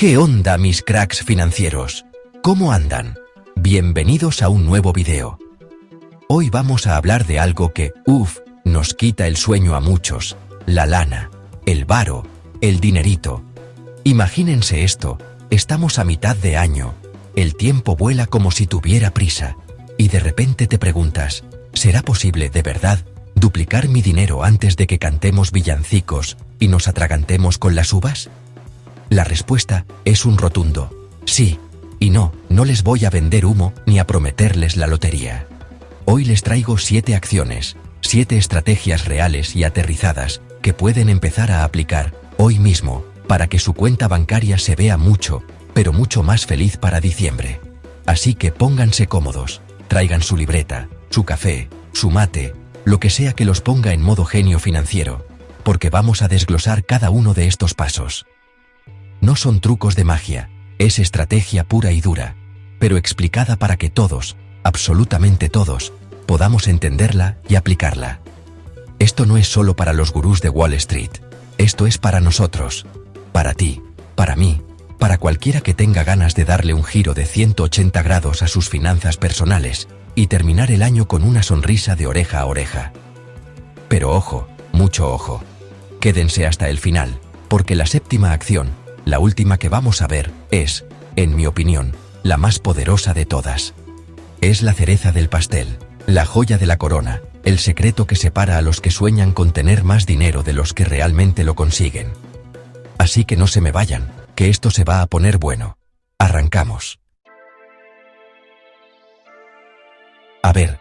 ¿Qué onda, mis cracks financieros? ¿Cómo andan? Bienvenidos a un nuevo video. Hoy vamos a hablar de algo que, nos quita el sueño a muchos: la lana, el varo, el dinerito. Imagínense esto: estamos a mitad de año, el tiempo vuela como si tuviera prisa, y de repente te preguntas, ¿será posible de verdad duplicar mi dinero antes de que cantemos villancicos y nos atragantemos con las uvas? La respuesta es un rotundo sí y no. No les voy a vender humo ni a prometerles la lotería. Hoy les traigo 7 acciones, 7 estrategias reales y aterrizadas que pueden empezar a aplicar hoy mismo para que su cuenta bancaria se vea mucho, pero mucho más feliz para diciembre. Así que pónganse cómodos, traigan su libreta, su café, su mate, lo que sea que los ponga en modo genio financiero, porque vamos a desglosar cada uno de estos pasos. No son trucos de magia, es estrategia pura y dura, pero explicada para que todos, absolutamente todos, podamos entenderla y aplicarla. Esto no es solo para los gurús de Wall Street, esto es para nosotros, para ti, para mí, para cualquiera que tenga ganas de darle un giro de 180 grados a sus finanzas personales y terminar el año con una sonrisa de oreja a oreja. Pero ojo, mucho ojo. Quédense hasta el final, porque la séptima acción, la última que vamos a ver, es, en mi opinión, la más poderosa de todas. Es la cereza del pastel, la joya de la corona, el secreto que separa a los que sueñan con tener más dinero de los que realmente lo consiguen. Así que no se me vayan, que esto se va a poner bueno. Arrancamos. A ver,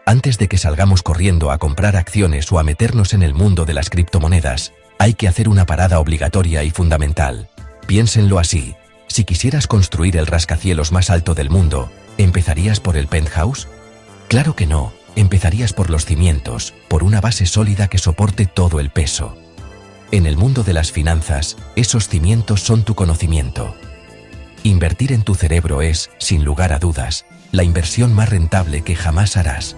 antes de que salgamos corriendo a comprar acciones o a meternos en el mundo de las criptomonedas, hay que hacer una parada obligatoria y fundamental. Piénsenlo así: si quisieras construir el rascacielos más alto del mundo, ¿empezarías por el penthouse? Claro que no, empezarías por los cimientos, por una base sólida que soporte todo el peso. En el mundo de las finanzas, esos cimientos son tu conocimiento. Invertir en tu cerebro es, sin lugar a dudas, la inversión más rentable que jamás harás.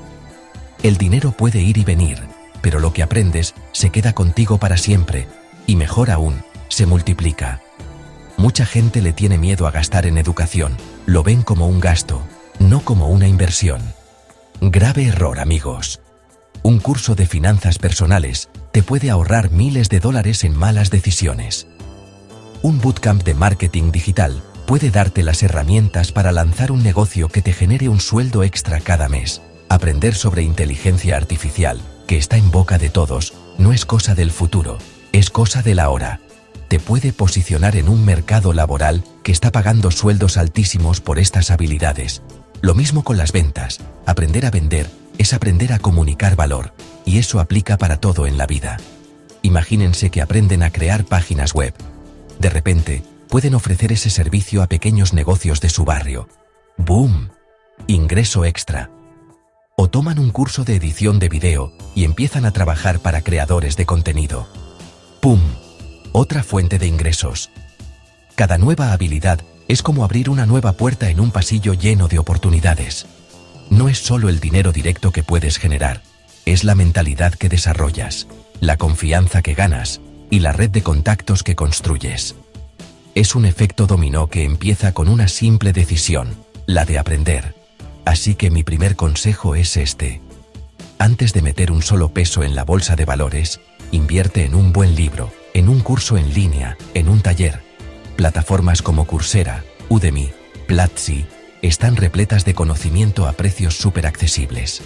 El dinero puede ir y venir, pero lo que aprendes se queda contigo para siempre, y mejor aún, se multiplica. Mucha gente le tiene miedo a gastar en educación, lo ven como un gasto, no como una inversión. Grave error, amigos. Un curso de finanzas personales te puede ahorrar miles de dólares en malas decisiones. Un bootcamp de marketing digital puede darte las herramientas para lanzar un negocio que te genere un sueldo extra cada mes. Aprender sobre inteligencia artificial, que está en boca de todos, no es cosa del futuro, es cosa del ahora. Te puede posicionar en un mercado laboral que está pagando sueldos altísimos por estas habilidades. Lo mismo con las ventas: aprender a vender es aprender a comunicar valor, y eso aplica para todo en la vida. Imagínense que aprenden a crear páginas web. De repente, pueden ofrecer ese servicio a pequeños negocios de su barrio. ¡Boom! Ingreso extra. O toman un curso de edición de video y empiezan a trabajar para creadores de contenido. ¡Pum! Otra fuente de ingresos. Cada nueva habilidad es como abrir una nueva puerta en un pasillo lleno de oportunidades. No es solo el dinero directo que puedes generar, es la mentalidad que desarrollas, la confianza que ganas y la red de contactos que construyes. Es un efecto dominó que empieza con una simple decisión, la de aprender. Así que mi primer consejo es este: antes de meter un solo peso en la bolsa de valores, invierte en un buen libro, en un curso en línea, en un taller. Plataformas como Coursera, Udemy, Platzi están repletas de conocimiento a precios súper accesibles.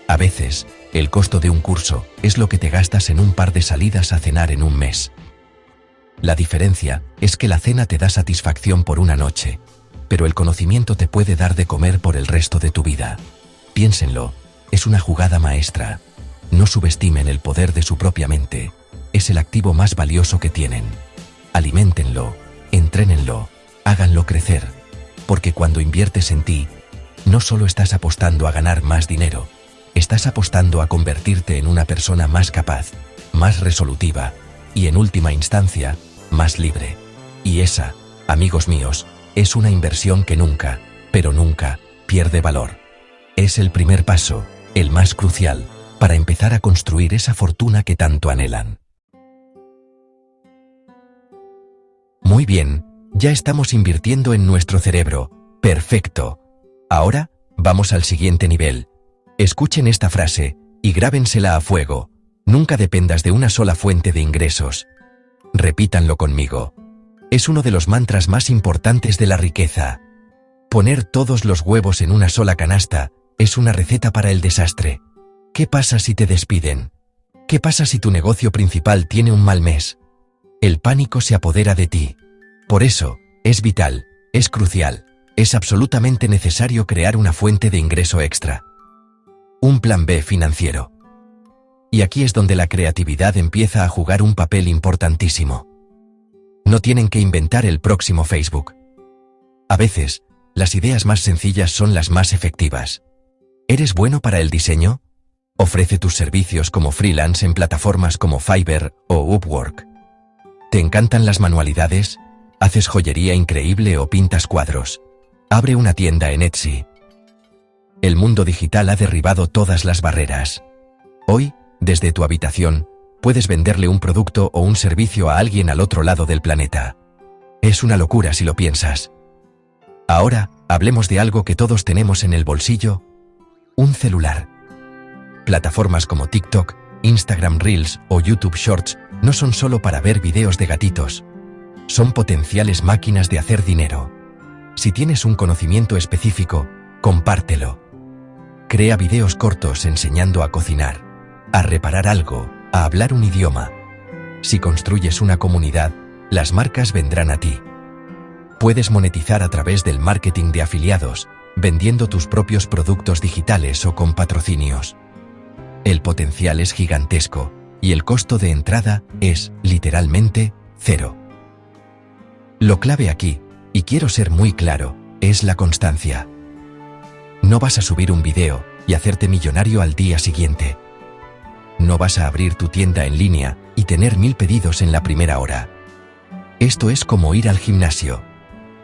A veces, el costo de un curso es lo que te gastas en un par de salidas a cenar en un mes. La diferencia es que la cena te da satisfacción por una noche, pero el conocimiento te puede dar de comer por el resto de tu vida. Piénsenlo, es una jugada maestra. No subestimen el poder de su propia mente, es el activo más valioso que tienen. Aliméntenlo, entrénenlo, háganlo crecer, porque cuando inviertes en ti, no solo estás apostando a ganar más dinero, estás apostando a convertirte en una persona más capaz, más resolutiva y, en última instancia, más libre. Y esa, amigos míos, es una inversión que nunca, pero nunca, pierde valor. Es el primer paso, el más crucial, para empezar a construir esa fortuna que tanto anhelan. Muy bien, ya estamos invirtiendo en nuestro cerebro. Perfecto. Ahora, vamos al siguiente nivel. Escuchen esta frase y grábensela a fuego. Nunca dependas de una sola fuente de ingresos. Repítanlo conmigo. Es uno de los mantras más importantes de la riqueza. Poner todos los huevos en una sola canasta es una receta para el desastre. ¿Qué pasa si te despiden? ¿Qué pasa si tu negocio principal tiene un mal mes? El pánico se apodera de ti. Por eso, es vital, es crucial, es absolutamente necesario crear una fuente de ingreso extra. Un plan B financiero. Y aquí es donde la creatividad empieza a jugar un papel importantísimo. No tienen que inventar el próximo Facebook. A veces, las ideas más sencillas son las más efectivas. ¿Eres bueno para el diseño? Ofrece tus servicios como freelance en plataformas como Fiverr o Upwork. ¿Te encantan las manualidades? ¿Haces joyería increíble o pintas cuadros? Abre una tienda en Etsy. El mundo digital ha derribado todas las barreras. Hoy, desde tu habitación, puedes venderle un producto o un servicio a alguien al otro lado del planeta. Es una locura si lo piensas. Ahora, hablemos de algo que todos tenemos en el bolsillo: un celular. Plataformas como TikTok, Instagram Reels o YouTube Shorts no son solo para ver videos de gatitos. Son potenciales máquinas de hacer dinero. Si tienes un conocimiento específico, compártelo. Crea videos cortos enseñando a cocinar, a reparar algo, a hablar un idioma. Si construyes una comunidad, las marcas vendrán a ti. Puedes monetizar a través del marketing de afiliados, vendiendo tus propios productos digitales o con patrocinios. El potencial es gigantesco, y el costo de entrada es, literalmente, cero. Lo clave aquí, y quiero ser muy claro, es la constancia. No vas a subir un video y hacerte millonario al día siguiente. No vas a abrir tu tienda en línea y tener 1000 pedidos en la primera hora. Esto es como ir al gimnasio.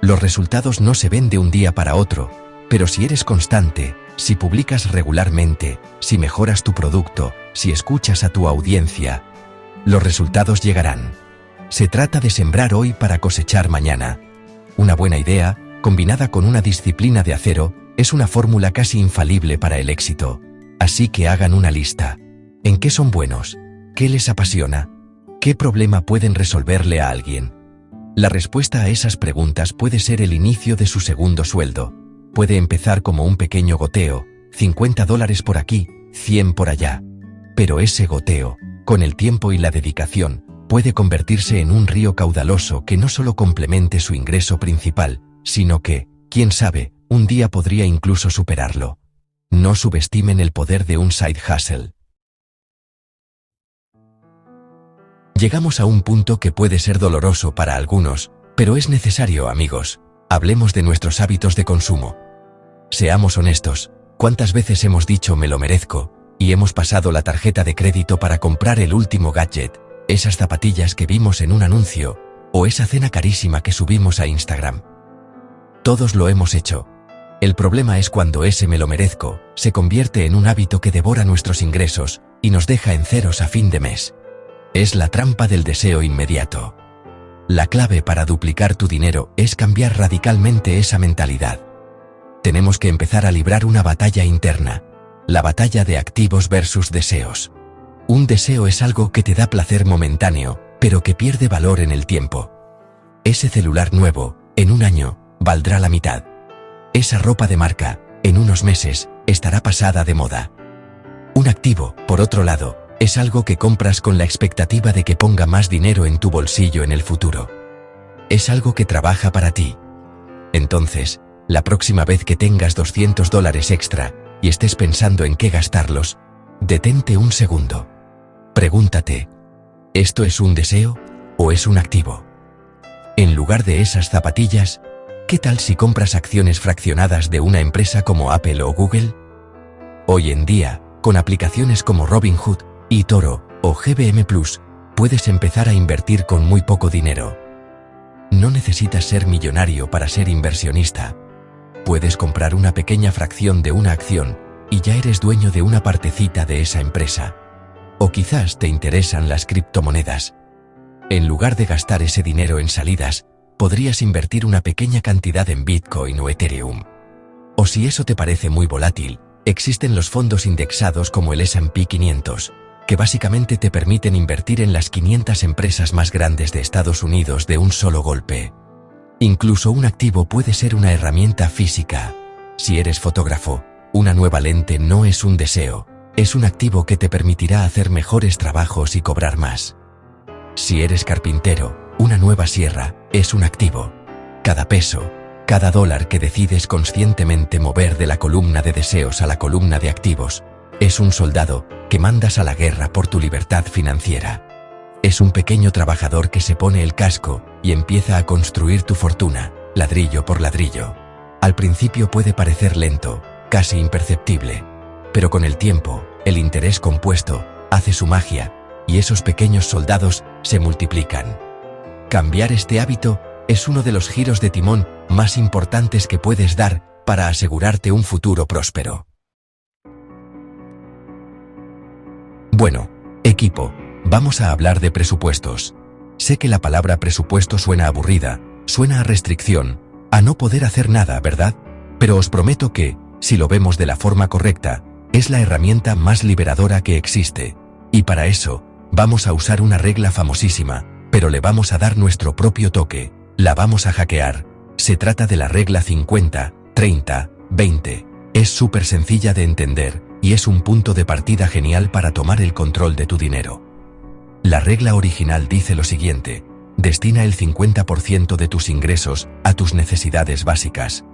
Los resultados no se ven de un día para otro, pero si eres constante, si publicas regularmente, si mejoras tu producto, si escuchas a tu audiencia, los resultados llegarán. Se trata de sembrar hoy para cosechar mañana. Una buena idea, combinada con una disciplina de acero, es una fórmula casi infalible para el éxito. Así que hagan una lista. ¿En qué son buenos? ¿Qué les apasiona? ¿Qué problema pueden resolverle a alguien? La respuesta a esas preguntas puede ser el inicio de su segundo sueldo. Puede empezar como un pequeño goteo, $50 por aquí, 100 por allá. Pero ese goteo, con el tiempo y la dedicación, puede convertirse en un río caudaloso que no solo complemente su ingreso principal, sino que, quién sabe, un día podría incluso superarlo. No subestimen el poder de un side hustle. Llegamos a un punto que puede ser doloroso para algunos, pero es necesario, amigos. Hablemos de nuestros hábitos de consumo. Seamos honestos, ¿cuántas veces hemos dicho "me lo merezco" y hemos pasado la tarjeta de crédito para comprar el último gadget, esas zapatillas que vimos en un anuncio, o esa cena carísima que subimos a Instagram? Todos lo hemos hecho. El problema es cuando ese "me lo merezco" se convierte en un hábito que devora nuestros ingresos y nos deja en ceros a fin de mes. Es la trampa del deseo inmediato. La clave para duplicar tu dinero es cambiar radicalmente esa mentalidad. Tenemos que empezar a librar una batalla interna, la batalla de activos versus deseos. Un deseo es algo que te da placer momentáneo, pero que pierde valor en el tiempo. Ese celular nuevo, en un año, valdrá la mitad. Esa ropa de marca, en unos meses, estará pasada de moda. Un activo, por otro lado, es algo que compras con la expectativa de que ponga más dinero en tu bolsillo en el futuro. Es algo que trabaja para ti. Entonces, la próxima vez que tengas $200 extra y estés pensando en qué gastarlos, detente un segundo. Pregúntate, ¿esto es un deseo o es un activo? En lugar de esas zapatillas, ¿qué tal si compras acciones fraccionadas de una empresa como Apple o Google? Hoy en día, con aplicaciones como Robinhood, eToro o GBM Plus, puedes empezar a invertir con muy poco dinero. No necesitas ser millonario para ser inversionista. Puedes comprar una pequeña fracción de una acción y ya eres dueño de una partecita de esa empresa. O quizás te interesan las criptomonedas. En lugar de gastar ese dinero en salidas, podrías invertir una pequeña cantidad en Bitcoin o Ethereum. O si eso te parece muy volátil, existen los fondos indexados como el S&P 500, que básicamente te permiten invertir en las 500 empresas más grandes de Estados Unidos de un solo golpe. Incluso un activo puede ser una herramienta física. Si eres fotógrafo, una nueva lente no es un deseo, es un activo que te permitirá hacer mejores trabajos y cobrar más. Si eres carpintero, una nueva sierra es un activo. Cada peso, cada dólar que decides conscientemente mover de la columna de deseos a la columna de activos, es un soldado que mandas a la guerra por tu libertad financiera. Es un pequeño trabajador que se pone el casco y empieza a construir tu fortuna, ladrillo por ladrillo. Al principio puede parecer lento, casi imperceptible, pero con el tiempo, el interés compuesto hace su magia y esos pequeños soldados se multiplican. Cambiar este hábito es uno de los giros de timón más importantes que puedes dar para asegurarte un futuro próspero. Bueno, equipo, vamos a hablar de presupuestos. Sé que la palabra presupuesto suena aburrida, suena a restricción, a no poder hacer nada, ¿verdad? Pero os prometo que, si lo vemos de la forma correcta, es la herramienta más liberadora que existe. Y para eso, vamos a usar una regla famosísima, pero le vamos a dar nuestro propio toque, la vamos a hackear. Se trata de la regla 50, 30, 20. Es súper sencilla de entender, y es un punto de partida genial para tomar el control de tu dinero. La regla original dice lo siguiente: destina el 50% de tus ingresos a tus necesidades básicas.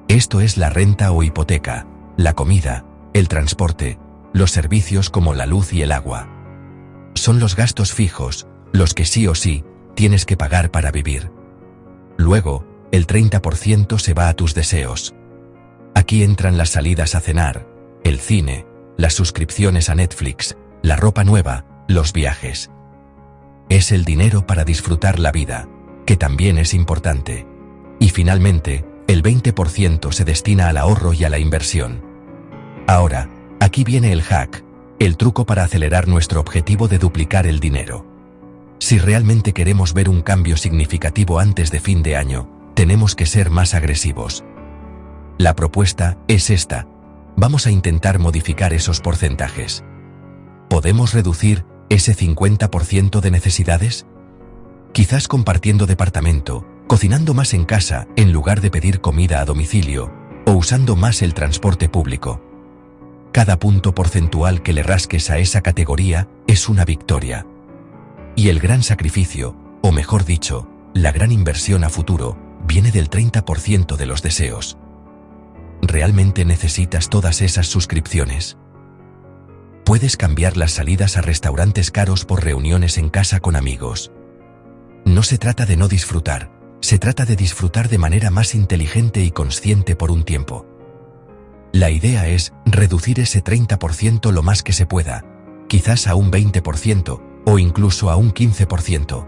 Esto es la renta o hipoteca, la comida, el transporte, los servicios como la luz y el agua. Son los gastos fijos, los que sí o sí tienes que pagar para vivir. Luego, el 30% se va a tus deseos. Aquí entran las salidas a cenar, el cine, las suscripciones a Netflix, la ropa nueva, los viajes. Es el dinero para disfrutar la vida, que también es importante. Y finalmente, el 20% se destina al ahorro y a la inversión. Ahora, aquí viene el hack, el truco para acelerar nuestro objetivo de duplicar el dinero. Si realmente queremos ver un cambio significativo antes de fin de año, tenemos que ser más agresivos. La propuesta es esta. Vamos a intentar modificar esos porcentajes. ¿Podemos reducir ese 50% de necesidades? Quizás compartiendo departamento, cocinando más en casa en lugar de pedir comida a domicilio, o usando más el transporte público. Cada punto porcentual que le rasques a esa categoría es una victoria. Y el gran sacrificio, o mejor dicho, la gran inversión a futuro, viene del 30% de los deseos. ¿Realmente necesitas todas esas suscripciones? Puedes cambiar las salidas a restaurantes caros por reuniones en casa con amigos. No se trata de no disfrutar, se trata de disfrutar de manera más inteligente y consciente por un tiempo. La idea es reducir ese 30% lo más que se pueda, quizás a un 20% o incluso a un 15%.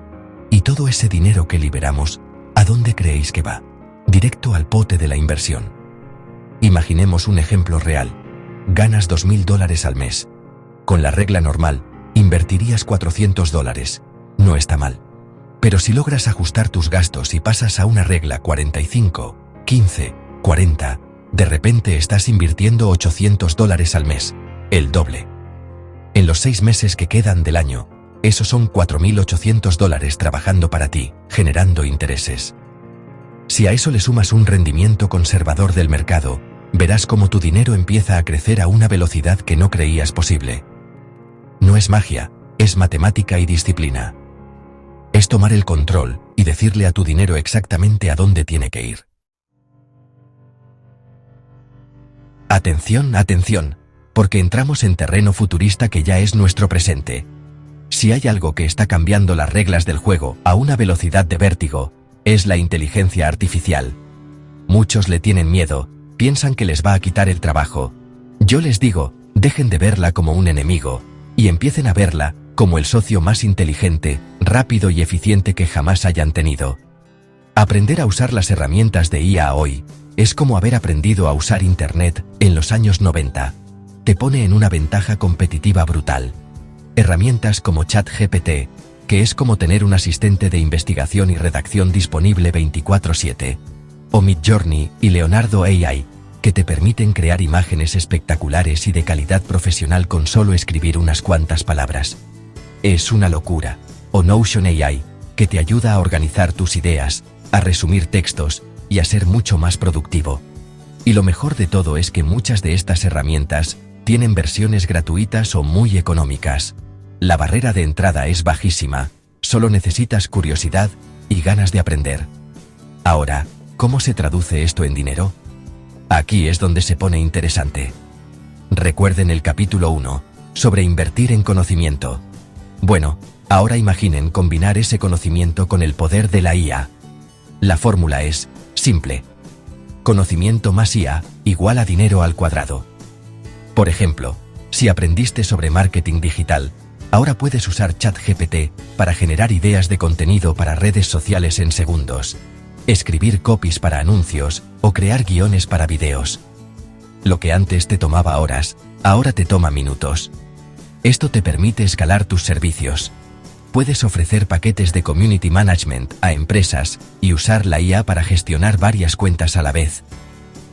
Y todo ese dinero que liberamos, ¿a dónde creéis que va? Directo al pote de la inversión. Imaginemos un ejemplo real. Ganas $2.000 al mes. Con la regla normal, invertirías $400. No está mal. Pero si logras ajustar tus gastos y pasas a una regla 45, 15, 40, de repente estás invirtiendo $800 al mes, el doble. En los 6 meses que quedan del año, esos son $4.800 trabajando para ti, generando intereses. Si a eso le sumas un rendimiento conservador del mercado, verás cómo tu dinero empieza a crecer a una velocidad que no creías posible. No es magia, es matemática y disciplina. Es tomar el control y decirle a tu dinero exactamente a dónde tiene que ir. Atención, atención, porque entramos en terreno futurista que ya es nuestro presente. Si hay algo que está cambiando las reglas del juego a una velocidad de vértigo, es la inteligencia artificial. Muchos le tienen miedo, piensan que les va a quitar el trabajo. Yo les digo, dejen de verla como un enemigo, y empiecen a verla como el socio más inteligente, rápido y eficiente que jamás hayan tenido. Aprender a usar las herramientas de IA hoy es como haber aprendido a usar Internet en los años 90. Te pone en una ventaja competitiva brutal. Herramientas como ChatGPT, que es como tener un asistente de investigación y redacción disponible 24/7. O Midjourney y Leonardo AI, que te permiten crear imágenes espectaculares y de calidad profesional con solo escribir unas cuantas palabras. Es una locura. O Notion AI, que te ayuda a organizar tus ideas, a resumir textos y a ser mucho más productivo. Y lo mejor de todo es que muchas de estas herramientas tienen versiones gratuitas o muy económicas. La barrera de entrada es bajísima, solo necesitas curiosidad y ganas de aprender. Ahora, ¿cómo se traduce esto en dinero? Aquí es donde se pone interesante. Recuerden el capítulo 1, sobre invertir en conocimiento. Bueno, ahora imaginen combinar ese conocimiento con el poder de la IA. La fórmula es simple. Conocimiento más IA igual a dinero al cuadrado. Por ejemplo, si aprendiste sobre marketing digital, ahora puedes usar ChatGPT para generar ideas de contenido para redes sociales en segundos, escribir copies para anuncios o crear guiones para videos. Lo que antes te tomaba horas, ahora te toma minutos. Esto te permite escalar tus servicios. Puedes ofrecer paquetes de community management a empresas y usar la IA para gestionar varias cuentas a la vez.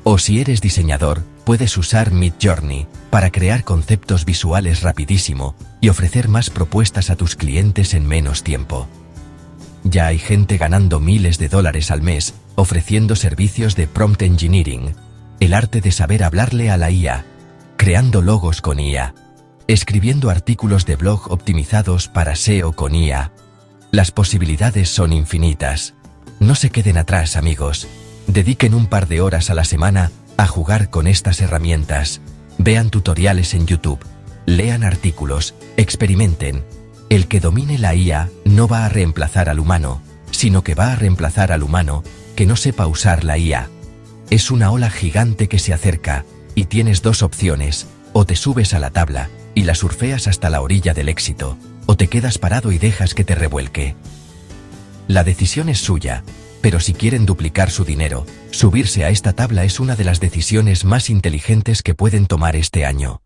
O si eres diseñador, puedes usar Midjourney para crear conceptos visuales rapidísimo y ofrecer más propuestas a tus clientes en menos tiempo. Ya hay gente ganando miles de dólares al mes ofreciendo servicios de prompt engineering, el arte de saber hablarle a la IA, creando logos con IA, escribiendo artículos de blog optimizados para SEO con IA. Las posibilidades son infinitas. No se queden atrás, amigos. Dediquen un par de horas a la semana a jugar con estas herramientas. Vean tutoriales en YouTube, lean artículos, experimenten. El que domine la IA no va a reemplazar al humano, sino que va a reemplazar al humano que no sepa usar la IA. Es una ola gigante que se acerca, y tienes dos opciones: o te subes a la tabla y la surfeas hasta la orilla del éxito, o te quedas parado y dejas que te revuelque. La decisión es suya, pero si quieren duplicar su dinero, subirse a esta tabla es una de las decisiones más inteligentes que pueden tomar este año.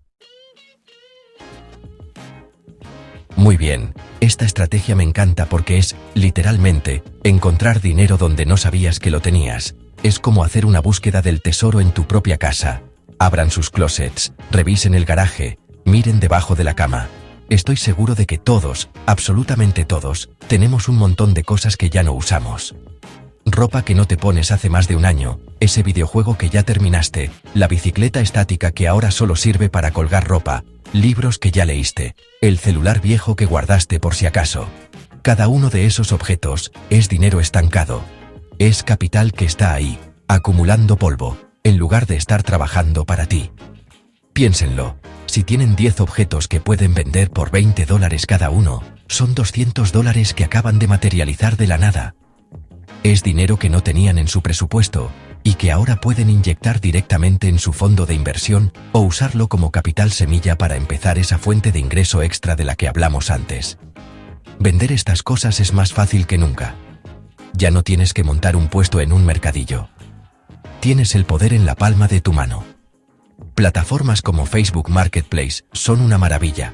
Muy bien, esta estrategia me encanta porque es, literalmente, encontrar dinero donde no sabías que lo tenías. Es como hacer una búsqueda del tesoro en tu propia casa. Abran sus closets, revisen el garaje, miren debajo de la cama. Estoy seguro de que todos, absolutamente todos, tenemos un montón de cosas que ya no usamos. Ropa que no te pones hace más de un año, ese videojuego que ya terminaste, la bicicleta estática que ahora solo sirve para colgar ropa, libros que ya leíste, el celular viejo que guardaste por si acaso. Cada uno de esos objetos es dinero estancado. Es capital que está ahí, acumulando polvo, en lugar de estar trabajando para ti. Piénsenlo, si tienen 10 objetos que pueden vender por $20 cada uno, son $200 que acaban de materializar de la nada. Es dinero que no tenían en su presupuesto y que ahora pueden inyectar directamente en su fondo de inversión o usarlo como capital semilla para empezar esa fuente de ingreso extra de la que hablamos antes. Vender estas cosas es más fácil que nunca. Ya no tienes que montar un puesto en un mercadillo. Tienes el poder en la palma de tu mano. Plataformas como Facebook Marketplace son una maravilla.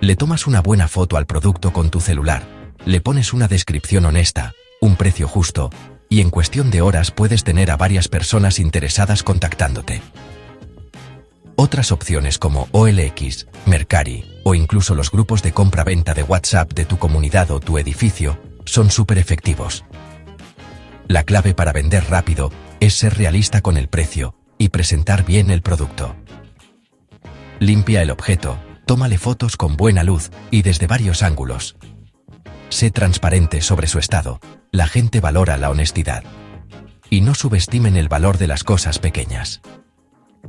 Le tomas una buena foto al producto con tu celular, le pones una descripción honesta, un precio justo, y en cuestión de horas puedes tener a varias personas interesadas contactándote. Otras opciones como OLX, Mercari o incluso los grupos de compra-venta de WhatsApp de tu comunidad o tu edificio son súper efectivos. La clave para vender rápido es ser realista con el precio y presentar bien el producto. Limpia el objeto, tómale fotos con buena luz y desde varios ángulos. Sé transparente sobre su estado. La gente valora la honestidad. Y no subestimen el valor de las cosas pequeñas.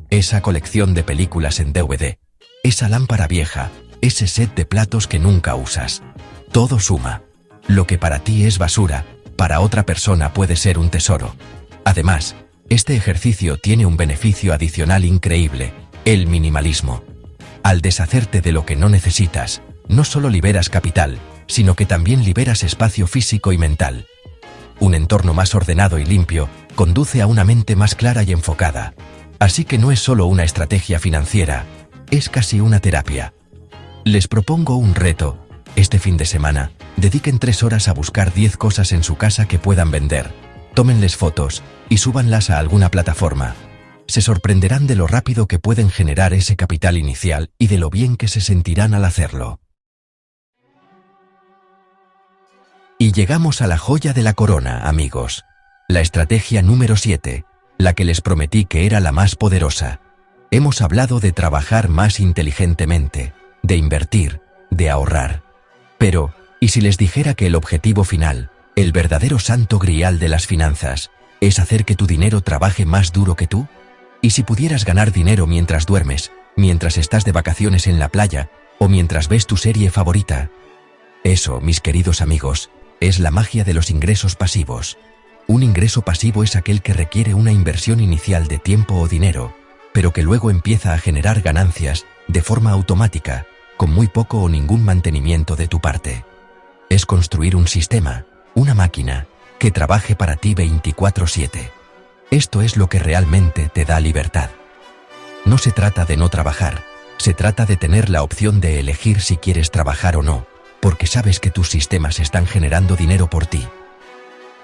Esa colección de películas en DVD, esa lámpara vieja, ese set de platos que nunca usas. Todo suma. Lo que para ti es basura, para otra persona puede ser un tesoro. Además, este ejercicio tiene un beneficio adicional increíble: el minimalismo. Al deshacerte de lo que no necesitas, no solo liberas capital, sino que también liberas espacio físico y mental. Un entorno más ordenado y limpio conduce a una mente más clara y enfocada. Así que no es solo una estrategia financiera, es casi una terapia. Les propongo un reto: Este fin de semana, dediquen 3 horas a buscar 10 cosas en su casa que puedan vender. Tómenles fotos y súbanlas a alguna plataforma. Se sorprenderán de lo rápido que pueden generar ese capital inicial y de lo bien que se sentirán al hacerlo. Y llegamos a la joya de la corona, amigos. La estrategia número 7, la que les prometí que era la más poderosa. Hemos hablado de trabajar más inteligentemente, de invertir, de ahorrar. Pero, ¿y si les dijera que el objetivo final, el verdadero santo grial de las finanzas, es hacer que tu dinero trabaje más duro que tú? ¿Y si pudieras ganar dinero mientras duermes, mientras estás de vacaciones en la playa, o mientras ves tu serie favorita? Eso, mis queridos amigos, es la magia de los ingresos pasivos. Un ingreso pasivo es aquel que requiere una inversión inicial de tiempo o dinero, pero que luego empieza a generar ganancias de forma automática, con muy poco o ningún mantenimiento de tu parte. Es construir un sistema, una máquina, que trabaje para ti 24/7. Esto es lo que realmente te da libertad. No se trata de no trabajar, se trata de tener la opción de elegir si quieres trabajar o no, porque sabes que tus sistemas están generando dinero por ti.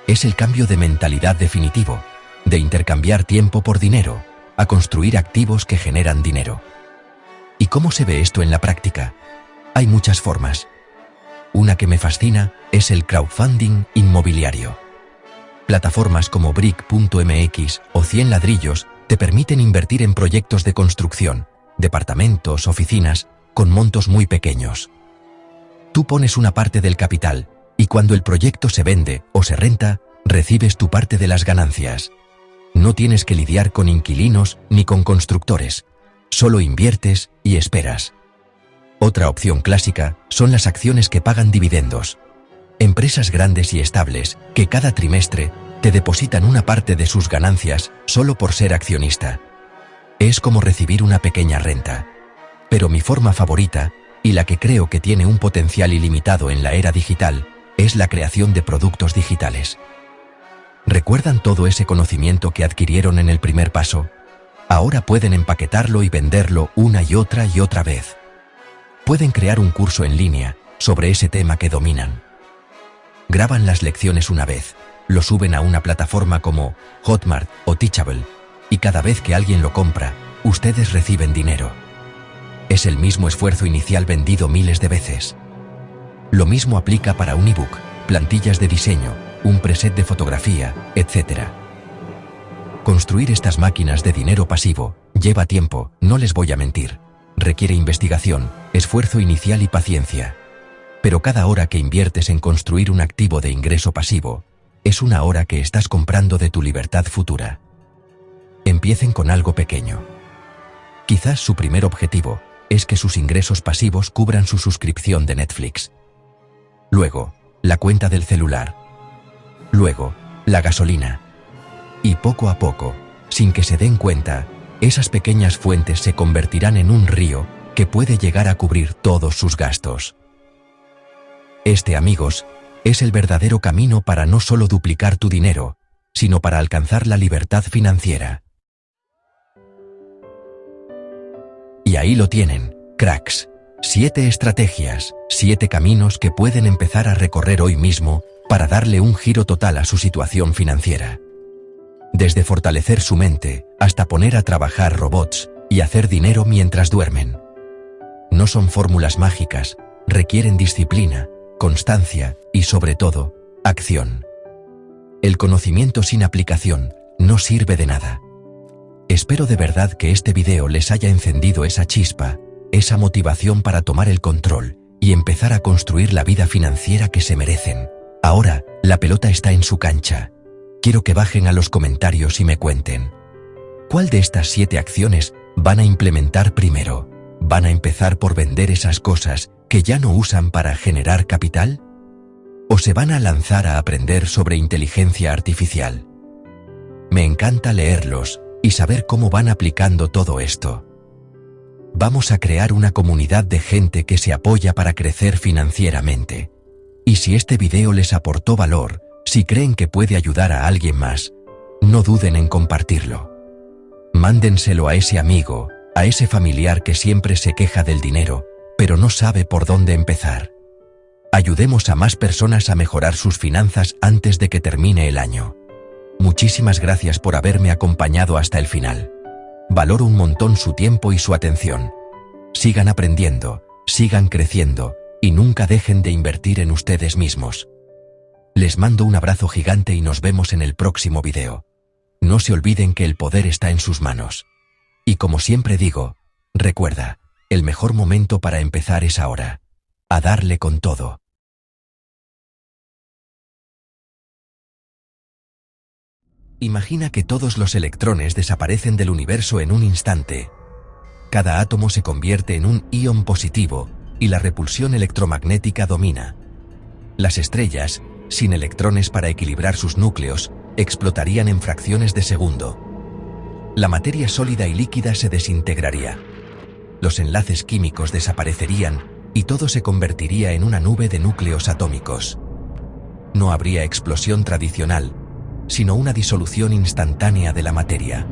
Es el cambio de mentalidad definitivo, de intercambiar tiempo por dinero, a construir activos que generan dinero. ¿Y cómo se ve esto en la práctica? Hay muchas formas. Una que me fascina es el crowdfunding inmobiliario. Plataformas como Brick.mx o 100 ladrillos te permiten invertir en proyectos de construcción, departamentos, oficinas, con montos muy pequeños. Tú pones una parte del capital y cuando el proyecto se vende o se renta, recibes tu parte de las ganancias. No tienes que lidiar con inquilinos ni con constructores. Solo inviertes y esperas. Otra opción clásica son las acciones que pagan dividendos. Empresas grandes y estables que cada trimestre te depositan una parte de sus ganancias solo por ser accionista. Es como recibir una pequeña renta. Pero mi forma favorita, y la que creo que tiene un potencial ilimitado en la era digital, es la creación de productos digitales. ¿Recuerdan todo ese conocimiento que adquirieron en el primer paso? Ahora pueden empaquetarlo y venderlo una y otra vez. Pueden crear un curso en línea sobre ese tema que dominan. Graban las lecciones una vez, lo suben a una plataforma como Hotmart o Teachable, y cada vez que alguien lo compra, ustedes reciben dinero. Es el mismo esfuerzo inicial vendido miles de veces. Lo mismo aplica para un ebook, plantillas de diseño, un preset de fotografía, etc. Construir estas máquinas de dinero pasivo lleva tiempo, no les voy a mentir. Requiere investigación, esfuerzo inicial y paciencia. Pero cada hora que inviertes en construir un activo de ingreso pasivo, es una hora que estás comprando de tu libertad futura. Empiecen con algo pequeño. Quizás su primer objetivo es que sus ingresos pasivos cubran su suscripción de Netflix. Luego, la cuenta del celular. Luego, la gasolina. Y poco a poco, sin que se den cuenta, esas pequeñas fuentes se convertirán en un río que puede llegar a cubrir todos sus gastos. Este, amigos, es el verdadero camino para no solo duplicar tu dinero, sino para alcanzar la libertad financiera. Y ahí lo tienen, cracks. 7 estrategias, 7 caminos que pueden empezar a recorrer hoy mismo para darle un giro total a su situación financiera. Desde fortalecer su mente hasta poner a trabajar robots y hacer dinero mientras duermen. No son fórmulas mágicas, requieren disciplina, constancia y, sobre todo, acción. El conocimiento sin aplicación no sirve de nada. Espero de verdad que este video les haya encendido esa chispa, esa motivación para tomar el control y empezar a construir la vida financiera que se merecen. Ahora, la pelota está en su cancha. Quiero que bajen a los comentarios y me cuenten. ¿Cuál de estas 7 acciones van a implementar primero? ¿Van a empezar por vender esas cosas que ya no usan para generar capital? ¿O se van a lanzar a aprender sobre inteligencia artificial? Me encanta leerlos y saber cómo van aplicando todo esto. Vamos a crear una comunidad de gente que se apoya para crecer financieramente. Y si este video les aportó valor, si creen que puede ayudar a alguien más, no duden en compartirlo. Mándenselo a ese amigo, a ese familiar que siempre se queja del dinero, pero no sabe por dónde empezar. Ayudemos a más personas a mejorar sus finanzas antes de que termine el año. Muchísimas gracias por haberme acompañado hasta el final. Valoro un montón su tiempo y su atención. Sigan aprendiendo, sigan creciendo y nunca dejen de invertir en ustedes mismos. Les mando un abrazo gigante y nos vemos en el próximo video. No se olviden que el poder está en sus manos. Y como siempre digo, recuerda, el mejor momento para empezar es ahora. A darle con todo. Imagina que todos los electrones desaparecen del universo en un instante. Cada átomo se convierte en un ion positivo y la repulsión electromagnética domina. Las estrellas, sin electrones para equilibrar sus núcleos, explotarían en fracciones de segundo. La materia sólida y líquida se desintegraría. Los enlaces químicos desaparecerían y todo se convertiría en una nube de núcleos atómicos. No habría explosión tradicional, sino una disolución instantánea de la materia.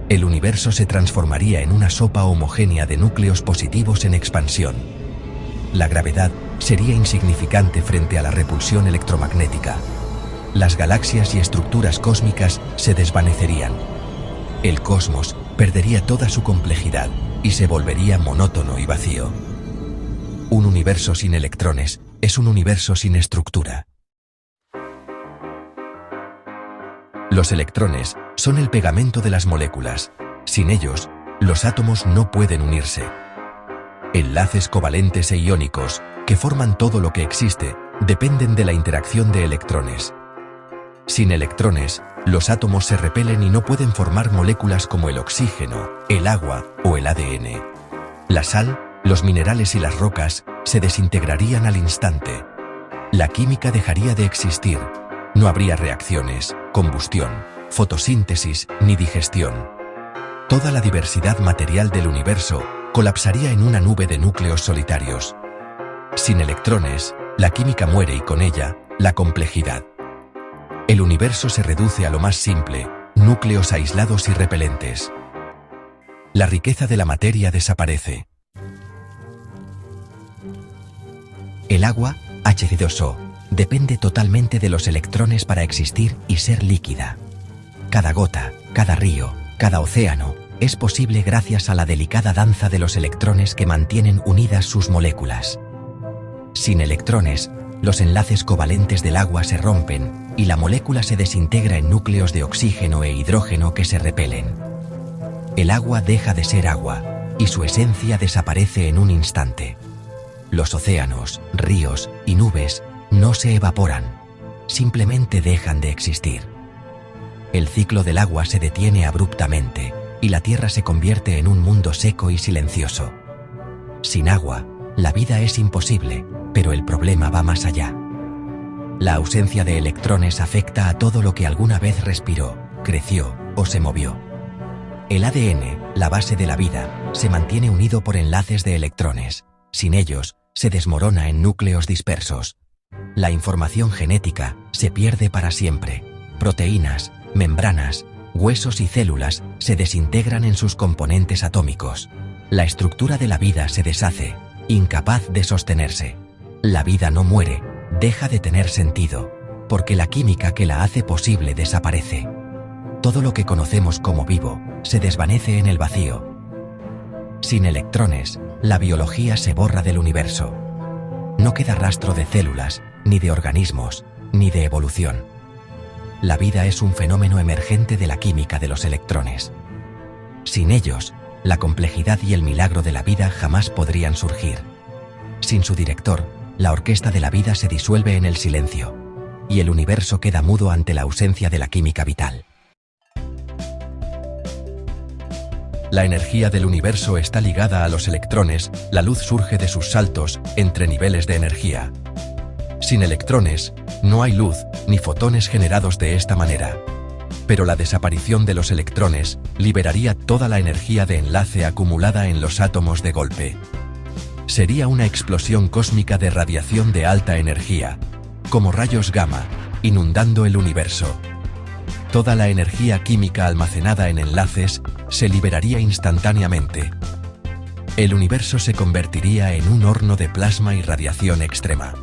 El universo se transformaría en una sopa homogénea de núcleos positivos en expansión. La gravedad sería insignificante frente a la repulsión electromagnética. Las galaxias y estructuras cósmicas se desvanecerían. El cosmos perdería toda su complejidad y se volvería monótono y vacío. Un universo sin electrones es un universo sin estructura. Los electrones son el pegamento de las moléculas. Sin ellos, los átomos no pueden unirse. Enlaces covalentes e iónicos, que forman todo lo que existe, dependen de la interacción de electrones. Sin electrones, los átomos se repelen y no pueden formar moléculas como el oxígeno, el agua o el ADN. La sal, los minerales y las rocas se desintegrarían al instante. La química dejaría de existir. No habría reacciones, combustión, fotosíntesis ni digestión. Toda la diversidad material del universo colapsaría en una nube de núcleos solitarios. Sin electrones, la química muere y con ella, la complejidad. El universo se reduce a lo más simple, núcleos aislados y repelentes. La riqueza de la materia desaparece. El agua, H2O, depende totalmente de los electrones para existir y ser líquida. Cada gota, cada río, cada océano, es posible gracias a la delicada danza de los electrones que mantienen unidas sus moléculas. Sin electrones, los enlaces covalentes del agua se rompen y la molécula se desintegra en núcleos de oxígeno e hidrógeno que se repelen. El agua deja de ser agua y su esencia desaparece en un instante. Los océanos, ríos y nubes no se evaporan, simplemente dejan de existir. El ciclo del agua se detiene abruptamente y la Tierra se convierte en un mundo seco y silencioso. Sin agua, la vida es imposible, pero el problema va más allá. La ausencia de electrones afecta a todo lo que alguna vez respiró, creció o se movió. El ADN, la base de la vida, se mantiene unido por enlaces de electrones. Sin ellos, se desmorona en núcleos dispersos. La información genética se pierde para siempre. Proteínas, membranas, huesos y células se desintegran en sus componentes atómicos. La estructura de la vida se deshace, incapaz de sostenerse. La vida no muere, deja de tener sentido, porque la química que la hace posible desaparece. Todo lo que conocemos como vivo se desvanece en el vacío. Sin electrones, la biología se borra del universo. No queda rastro de células, ni de organismos, ni de evolución. La vida es un fenómeno emergente de la química de los electrones. Sin ellos, la complejidad y el milagro de la vida jamás podrían surgir. Sin su director, la orquesta de la vida se disuelve en el silencio, y el universo queda mudo ante la ausencia de la química vital. La energía del universo está ligada a los electrones, la luz surge de sus saltos entre niveles de energía. Sin electrones, no hay luz ni fotones generados de esta manera. Pero la desaparición de los electrones liberaría toda la energía de enlace acumulada en los átomos de golpe. Sería una explosión cósmica de radiación de alta energía, como rayos gamma, inundando el universo. Toda la energía química almacenada en enlaces se liberaría instantáneamente. El universo se convertiría en un horno de plasma y radiación extrema.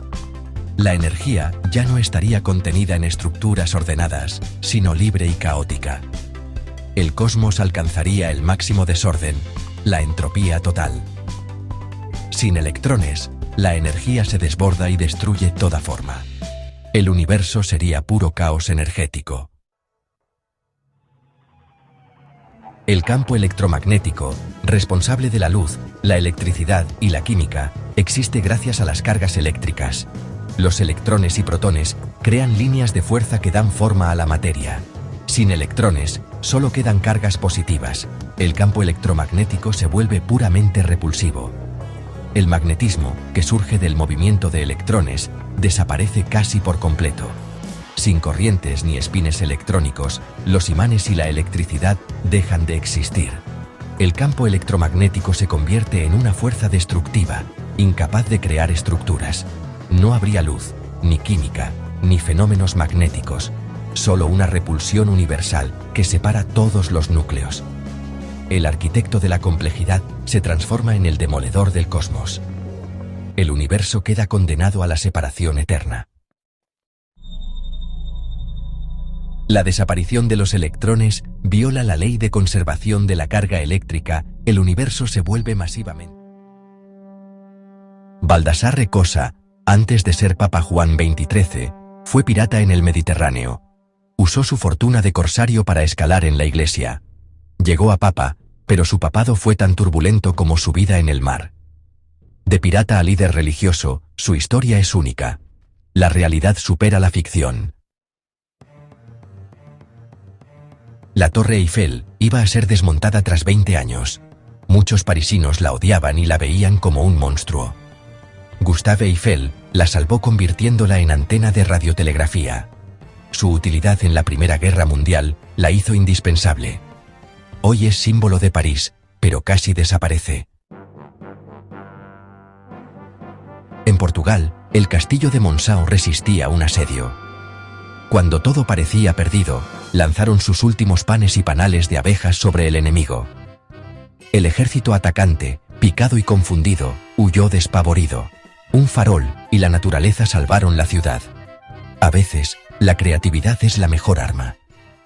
La energía ya no estaría contenida en estructuras ordenadas, sino libre y caótica. El cosmos alcanzaría el máximo desorden, la entropía total. Sin electrones, la energía se desborda y destruye toda forma. El universo sería puro caos energético. El campo electromagnético, responsable de la luz, la electricidad y la química, existe gracias a las cargas eléctricas. Los electrones y protones crean líneas de fuerza que dan forma a la materia. Sin electrones, solo quedan cargas positivas. El campo electromagnético se vuelve puramente repulsivo. El magnetismo, que surge del movimiento de electrones, desaparece casi por completo. Sin corrientes ni espines electrónicos, los imanes y la electricidad dejan de existir. El campo electromagnético se convierte en una fuerza destructiva, incapaz de crear estructuras. No habría luz, ni química, ni fenómenos magnéticos, solo una repulsión universal que separa todos los núcleos. El arquitecto de la complejidad se transforma en el demoledor del cosmos. El universo queda condenado a la separación eterna. La desaparición de los electrones viola la ley de conservación de la carga eléctrica, el universo se vuelve masivamente. Baldassarre Cosa, antes de ser Papa Juan XXIII, fue pirata en el Mediterráneo. Usó su fortuna de corsario para escalar en la iglesia. Llegó a papa, pero su papado fue tan turbulento como su vida en el mar. De pirata a líder religioso, su historia es única. La realidad supera la ficción. La Torre Eiffel iba a ser desmontada tras 20 años. Muchos parisinos la odiaban y la veían como un monstruo. Gustave Eiffel la salvó convirtiéndola en antena de radiotelegrafía. Su utilidad en la Primera Guerra Mundial la hizo indispensable. Hoy es símbolo de París, pero casi desaparece. En Portugal, el castillo de Monção resistía un asedio. Cuando todo parecía perdido, lanzaron sus últimos panes y panales de abejas sobre el enemigo. El ejército atacante, picado y confundido, huyó despavorido. Un farol y la naturaleza salvaron la ciudad. A veces, la creatividad es la mejor arma.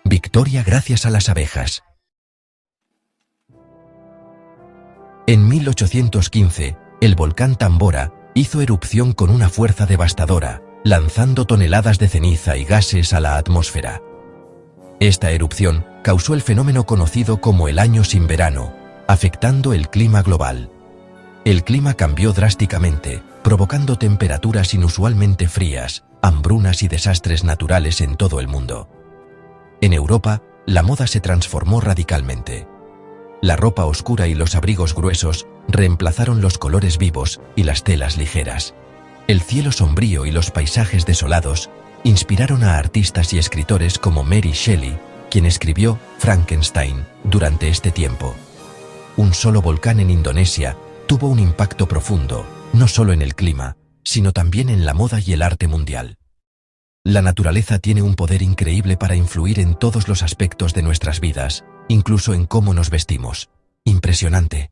Victoria gracias a las abejas. En 1815, el volcán Tambora hizo erupción con una fuerza devastadora, lanzando toneladas de ceniza y gases a la atmósfera. Esta erupción causó el fenómeno conocido como el año sin verano, afectando el clima global. El clima cambió drásticamente, provocando temperaturas inusualmente frías, hambrunas y desastres naturales en todo el mundo. En Europa, la moda se transformó radicalmente. La ropa oscura y los abrigos gruesos reemplazaron los colores vivos y las telas ligeras. El cielo sombrío y los paisajes desolados inspiraron a artistas y escritores como Mary Shelley, quien escribió Frankenstein durante este tiempo. Un solo volcán en Indonesia tuvo un impacto profundo, no solo en el clima, sino también en la moda y el arte mundial. La naturaleza tiene un poder increíble para influir en todos los aspectos de nuestras vidas, incluso en cómo nos vestimos. Impresionante.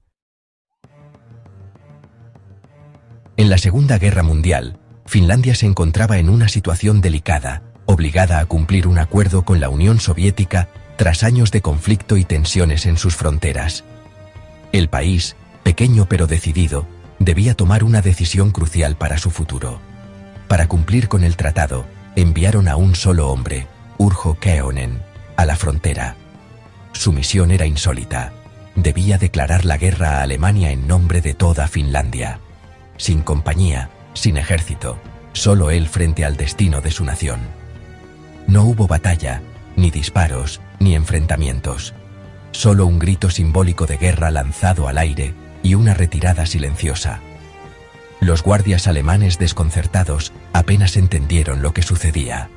En la Segunda Guerra Mundial, Finlandia se encontraba en una situación delicada, obligada a cumplir un acuerdo con la Unión Soviética tras años de conflicto y tensiones en sus fronteras. El país, pequeño pero decidido, debía tomar una decisión crucial para su futuro. Para cumplir con el tratado, enviaron a un solo hombre, Urho Kekkonen, a la frontera. Su misión era insólita. Debía declarar la guerra a Alemania en nombre de toda Finlandia. Sin compañía, sin ejército, solo él frente al destino de su nación. No hubo batalla, ni disparos, ni enfrentamientos. Solo un grito simbólico de guerra lanzado al aire y una retirada silenciosa. Los guardias alemanes desconcertados apenas entendieron lo que sucedía.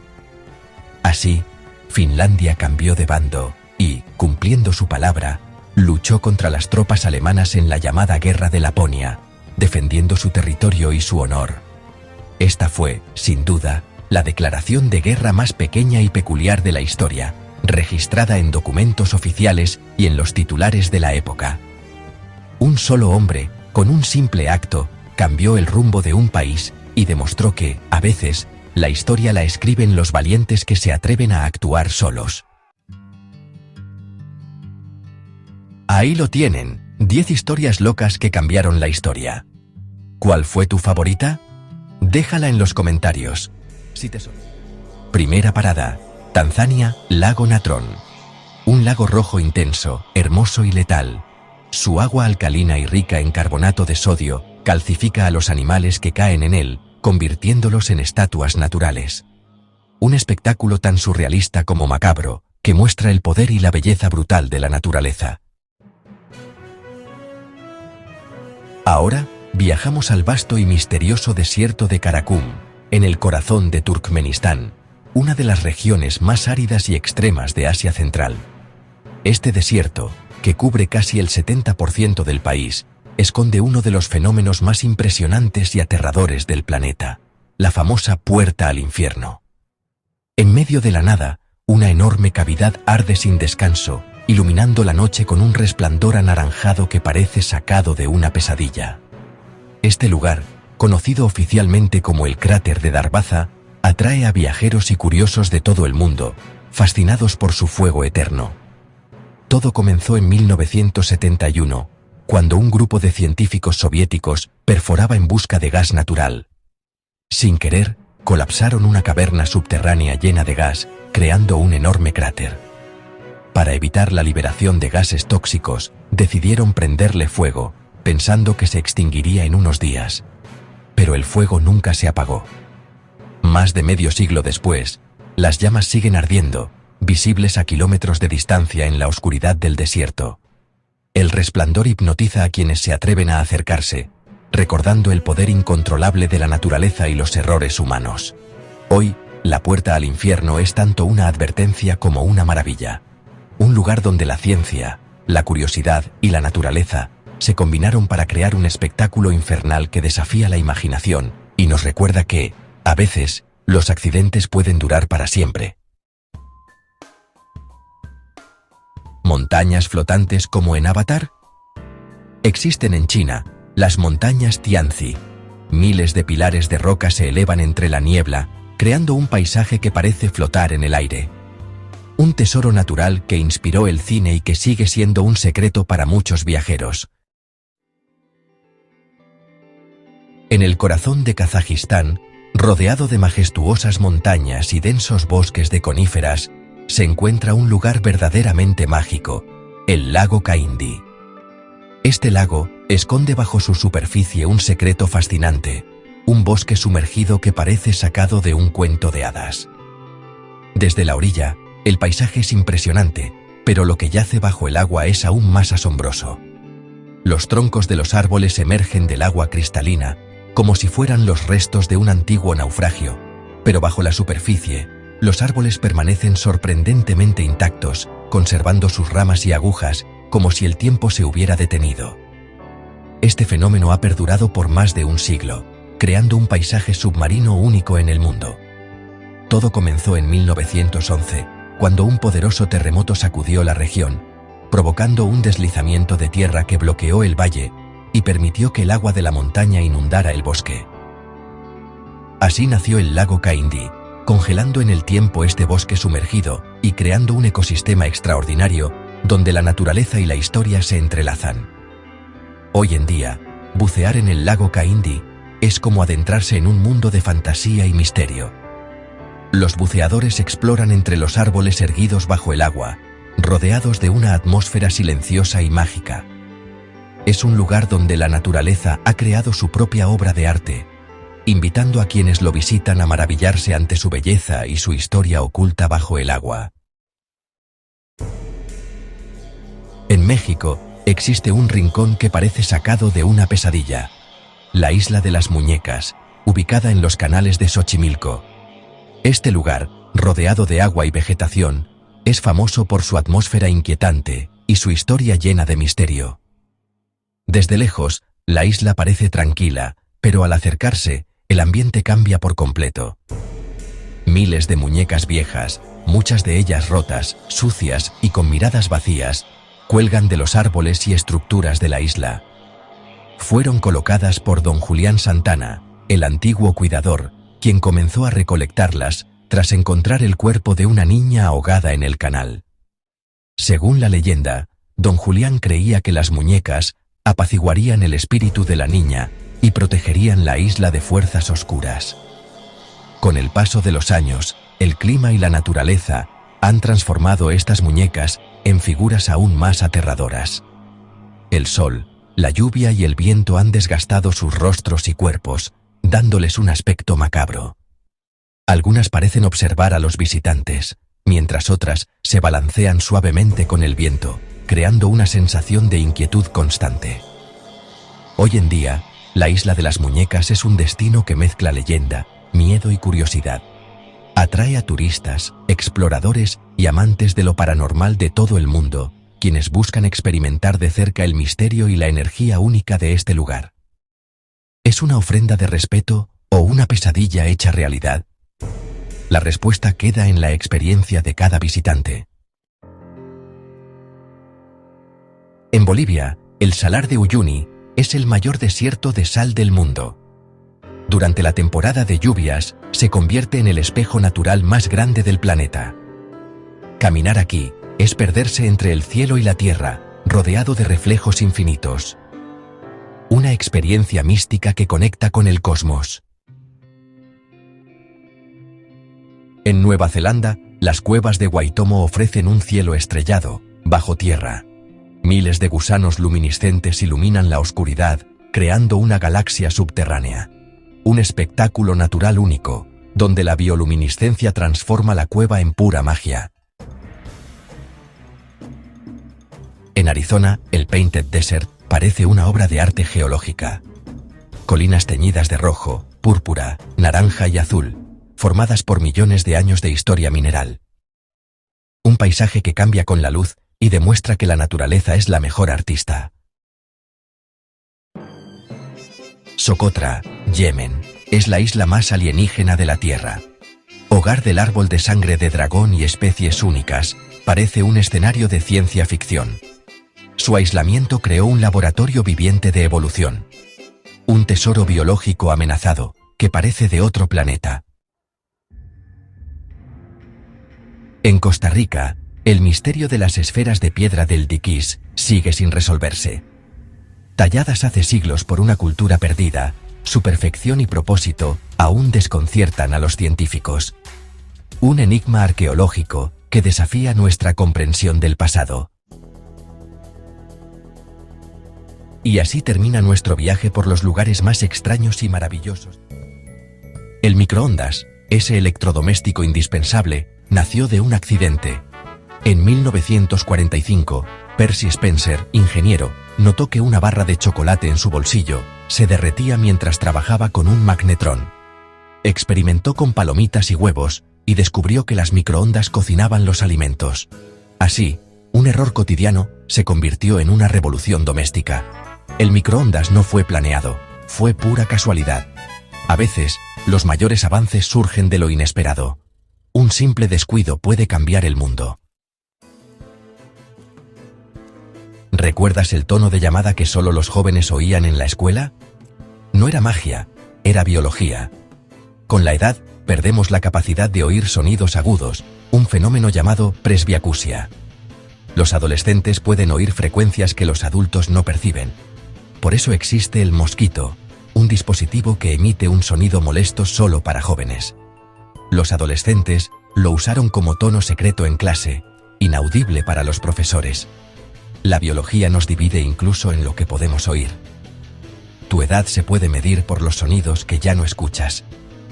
Así, Finlandia cambió de bando y, cumpliendo su palabra, luchó contra las tropas alemanas en la llamada Guerra de Laponia, defendiendo su territorio y su honor. Esta fue, sin duda, la declaración de guerra más pequeña y peculiar de la historia, registrada en documentos oficiales y en los titulares de la época. Un solo hombre, con un simple acto, cambió el rumbo de un país y demostró que, a veces, la historia la escriben los valientes que se atreven a actuar solos. Ahí lo tienen, 10 historias locas que cambiaron la historia. ¿Cuál fue tu favorita? Déjala en los comentarios. Primera parada, Tanzania, Lago Natron. Un lago rojo intenso, hermoso y letal. Su agua alcalina y rica en carbonato de sodio calcifica a los animales que caen en él, convirtiéndolos en estatuas naturales. Un espectáculo tan surrealista como macabro, que muestra el poder y la belleza brutal de la naturaleza. Ahora, viajamos al vasto y misterioso desierto de Karakum, en el corazón de Turkmenistán, una de las regiones más áridas y extremas de Asia Central. Este desierto, que cubre casi el 70% del país, esconde uno de los fenómenos más impresionantes y aterradores del planeta, la famosa Puerta al Infierno. En medio de la nada, una enorme cavidad arde sin descanso, iluminando la noche con un resplandor anaranjado que parece sacado de una pesadilla. Este lugar, conocido oficialmente como el cráter de Darbaza, atrae a viajeros y curiosos de todo el mundo, fascinados por su fuego eterno. Todo comenzó en 1971, cuando un grupo de científicos soviéticos perforaba en busca de gas natural. Sin querer, colapsaron una caverna subterránea llena de gas, creando un enorme cráter. Para evitar la liberación de gases tóxicos, decidieron prenderle fuego, pensando que se extinguiría en unos días. Pero el fuego nunca se apagó. Más de medio siglo después, las llamas siguen ardiendo, visibles a kilómetros de distancia en la oscuridad del desierto. El resplandor hipnotiza a quienes se atreven a acercarse, recordando el poder incontrolable de la naturaleza y los errores humanos. Hoy, la puerta al infierno es tanto una advertencia como una maravilla. Un lugar donde la ciencia, la curiosidad y la naturaleza se combinaron para crear un espectáculo infernal que desafía la imaginación y nos recuerda que, a veces, los accidentes pueden durar para siempre. ¿Montañas flotantes como en Avatar? Existen en China, las montañas Tianzi. Miles de pilares de roca se elevan entre la niebla, creando un paisaje que parece flotar en el aire. Un tesoro natural que inspiró el cine y que sigue siendo un secreto para muchos viajeros. En el corazón de Kazajistán, rodeado de majestuosas montañas y densos bosques de coníferas, se encuentra un lugar verdaderamente mágico, el lago Kaindi. Este lago esconde bajo su superficie un secreto fascinante, un bosque sumergido que parece sacado de un cuento de hadas. Desde la orilla, el paisaje es impresionante, pero lo que yace bajo el agua es aún más asombroso. Los troncos de los árboles emergen del agua cristalina, como si fueran los restos de un antiguo naufragio, pero bajo la superficie, los árboles permanecen sorprendentemente intactos, conservando sus ramas y agujas, como si el tiempo se hubiera detenido. Este fenómeno ha perdurado por más de un siglo, creando un paisaje submarino único en el mundo. Todo comenzó en 1911, cuando un poderoso terremoto sacudió la región, provocando un deslizamiento de tierra que bloqueó el valle y permitió que el agua de la montaña inundara el bosque. Así nació el lago Kaindi, congelando en el tiempo este bosque sumergido y creando un ecosistema extraordinario donde la naturaleza y la historia se entrelazan. Hoy en día, bucear en el lago Kaindi es como adentrarse en un mundo de fantasía y misterio. Los buceadores exploran entre los árboles erguidos bajo el agua, rodeados de una atmósfera silenciosa y mágica. Es un lugar donde la naturaleza ha creado su propia obra de arte, invitando a quienes lo visitan a maravillarse ante su belleza y su historia oculta bajo el agua. En México, existe un rincón que parece sacado de una pesadilla, la Isla de las Muñecas, ubicada en los canales de Xochimilco. Este lugar, rodeado de agua y vegetación, es famoso por su atmósfera inquietante y su historia llena de misterio. Desde lejos, la isla parece tranquila, pero al acercarse, el ambiente cambia por completo. Miles de muñecas viejas, muchas de ellas rotas, sucias y con miradas vacías, cuelgan de los árboles y estructuras de la isla. Fueron colocadas por don Julián Santana, el antiguo cuidador, quien comenzó a recolectarlas tras encontrar el cuerpo de una niña ahogada en el canal. Según la leyenda, don Julián creía que las muñecas apaciguarían el espíritu de la niña y protegerían la isla de fuerzas oscuras. Con el paso de los años, el clima y la naturaleza han transformado estas muñecas en figuras aún más aterradoras. El sol, la lluvia y el viento han desgastado sus rostros y cuerpos, dándoles un aspecto macabro. Algunas parecen observar a los visitantes, mientras otras se balancean suavemente con el viento, creando una sensación de inquietud constante. Hoy en día, la isla de las muñecas es un destino que mezcla leyenda, miedo y curiosidad. Atrae a turistas, exploradores y amantes de lo paranormal de todo el mundo, quienes buscan experimentar de cerca el misterio y la energía única de este lugar. ¿Es una ofrenda de respeto o una pesadilla hecha realidad? La respuesta queda en la experiencia de cada visitante. En Bolivia, el Salar de Uyuni es el mayor desierto de sal del mundo. Durante la temporada de lluvias, se convierte en el espejo natural más grande del planeta. Caminar aquí es perderse entre el cielo y la tierra, rodeado de reflejos infinitos. Una experiencia mística que conecta con el cosmos. En Nueva Zelanda, las cuevas de Waitomo ofrecen un cielo estrellado, bajo tierra. Miles de gusanos luminiscentes iluminan la oscuridad, creando una galaxia subterránea. Un espectáculo natural único, donde la bioluminiscencia transforma la cueva en pura magia. En Arizona, el Painted Desert parece una obra de arte geológica. Colinas teñidas de rojo, púrpura, naranja y azul, formadas por millones de años de historia mineral. Un paisaje que cambia con la luz y demuestra que la naturaleza es la mejor artista. Socotra, Yemen, es la isla más alienígena de la Tierra. Hogar del árbol de sangre de dragón y especies únicas, parece un escenario de ciencia ficción. Su aislamiento creó un laboratorio viviente de evolución. Un tesoro biológico amenazado, que parece de otro planeta. En Costa Rica, el misterio de las esferas de piedra del diquís sigue sin resolverse. Talladas hace siglos por una cultura perdida, su perfección y propósito aún desconciertan a los científicos. Un enigma arqueológico que desafía nuestra comprensión del pasado. Y así termina nuestro viaje por los lugares más extraños y maravillosos. El microondas, ese electrodoméstico indispensable, nació de un accidente. En 1945, Percy Spencer, ingeniero, notó que una barra de chocolate en su bolsillo se derretía mientras trabajaba con un magnetrón. Experimentó con palomitas y huevos y descubrió que las microondas cocinaban los alimentos. Así, un error cotidiano se convirtió en una revolución doméstica. El microondas no fue planeado, fue pura casualidad. A veces, los mayores avances surgen de lo inesperado. Un simple descuido puede cambiar el mundo. ¿Recuerdas el tono de llamada que solo los jóvenes oían en la escuela? No era magia, era biología. Con la edad, perdemos la capacidad de oír sonidos agudos, un fenómeno llamado presbiacusia. Los adolescentes pueden oír frecuencias que los adultos no perciben. Por eso existe el mosquito, un dispositivo que emite un sonido molesto solo para jóvenes. Los adolescentes lo usaron como tono secreto en clase, inaudible para los profesores. La biología nos divide incluso en lo que podemos oír. Tu edad se puede medir por los sonidos que ya no escuchas.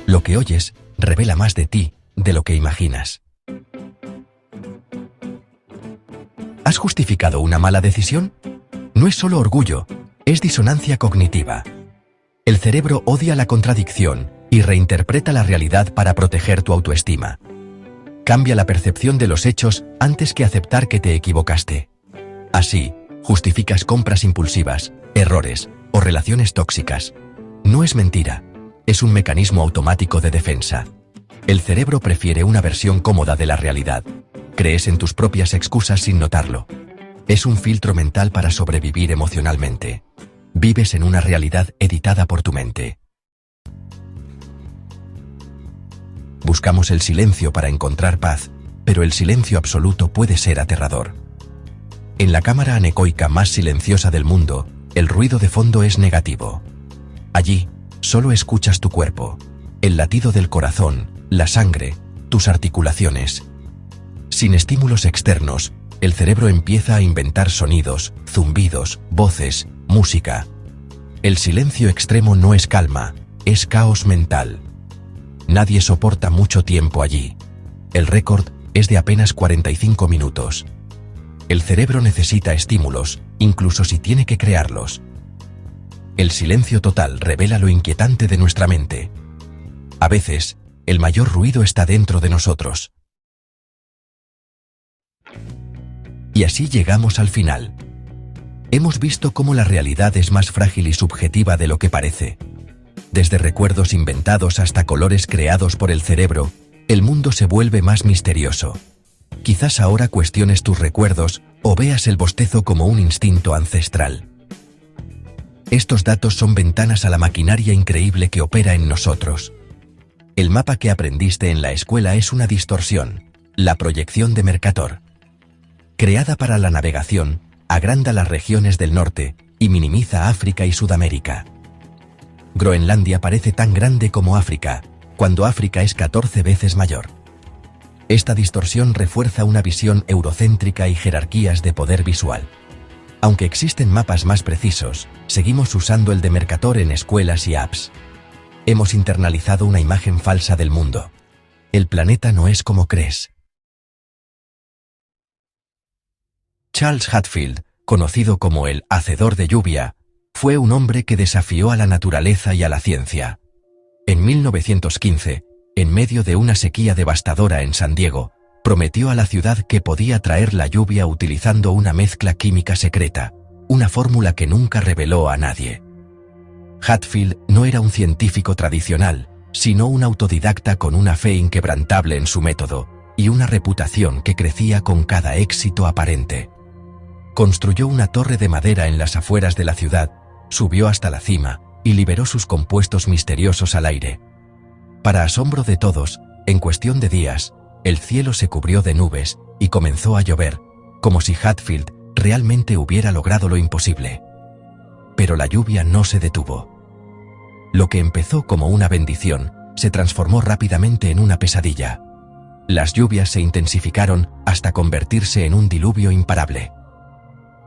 Lo que oyes revela más de ti de lo que imaginas. ¿Has justificado una mala decisión? No es solo orgullo, es disonancia cognitiva. El cerebro odia la contradicción y reinterpreta la realidad para proteger tu autoestima. Cambia la percepción de los hechos antes que aceptar que te equivocaste. Así, justificas compras impulsivas, errores o relaciones tóxicas. No es mentira, es un mecanismo automático de defensa. El cerebro prefiere una versión cómoda de la realidad. Crees en tus propias excusas sin notarlo. Es un filtro mental para sobrevivir emocionalmente. Vives en una realidad editada por tu mente. Buscamos el silencio para encontrar paz, pero el silencio absoluto puede ser aterrador. En la cámara anecoica más silenciosa del mundo, el ruido de fondo es negativo. Allí, solo escuchas tu cuerpo, el latido del corazón, la sangre, tus articulaciones. Sin estímulos externos, el cerebro empieza a inventar sonidos, zumbidos, voces, música. El silencio extremo no es calma, es caos mental. Nadie soporta mucho tiempo allí. El récord es de apenas 45 minutos. El cerebro necesita estímulos, incluso si tiene que crearlos. El silencio total revela lo inquietante de nuestra mente. A veces, el mayor ruido está dentro de nosotros. Y así llegamos al final. Hemos visto cómo la realidad es más frágil y subjetiva de lo que parece. Desde recuerdos inventados hasta colores creados por el cerebro, el mundo se vuelve más misterioso. Quizás ahora cuestiones tus recuerdos o veas el bostezo como un instinto ancestral. Estos datos son ventanas a la maquinaria increíble que opera en nosotros. El mapa que aprendiste en la escuela es una distorsión, la proyección de Mercator. Creada para la navegación, agranda las regiones del norte y minimiza África y Sudamérica. Groenlandia parece tan grande como África, cuando África es 14 veces mayor. Esta distorsión refuerza una visión eurocéntrica y jerarquías de poder visual. Aunque existen mapas más precisos, seguimos usando el de Mercator en escuelas y apps. Hemos internalizado una imagen falsa del mundo. El planeta no es como crees. Charles Hadfield, conocido como el hacedor de lluvia, fue un hombre que desafió a la naturaleza y a la ciencia. En 1915, en medio de una sequía devastadora en San Diego, prometió a la ciudad que podía traer la lluvia utilizando una mezcla química secreta, una fórmula que nunca reveló a nadie. Hadfield no era un científico tradicional, sino un autodidacta con una fe inquebrantable en su método y una reputación que crecía con cada éxito aparente. Construyó una torre de madera en las afueras de la ciudad, subió hasta la cima y liberó sus compuestos misteriosos al aire. Para asombro de todos, en cuestión de días, el cielo se cubrió de nubes y comenzó a llover, como si Hadfield realmente hubiera logrado lo imposible. Pero la lluvia no se detuvo. Lo que empezó como una bendición se transformó rápidamente en una pesadilla. Las lluvias se intensificaron hasta convertirse en un diluvio imparable.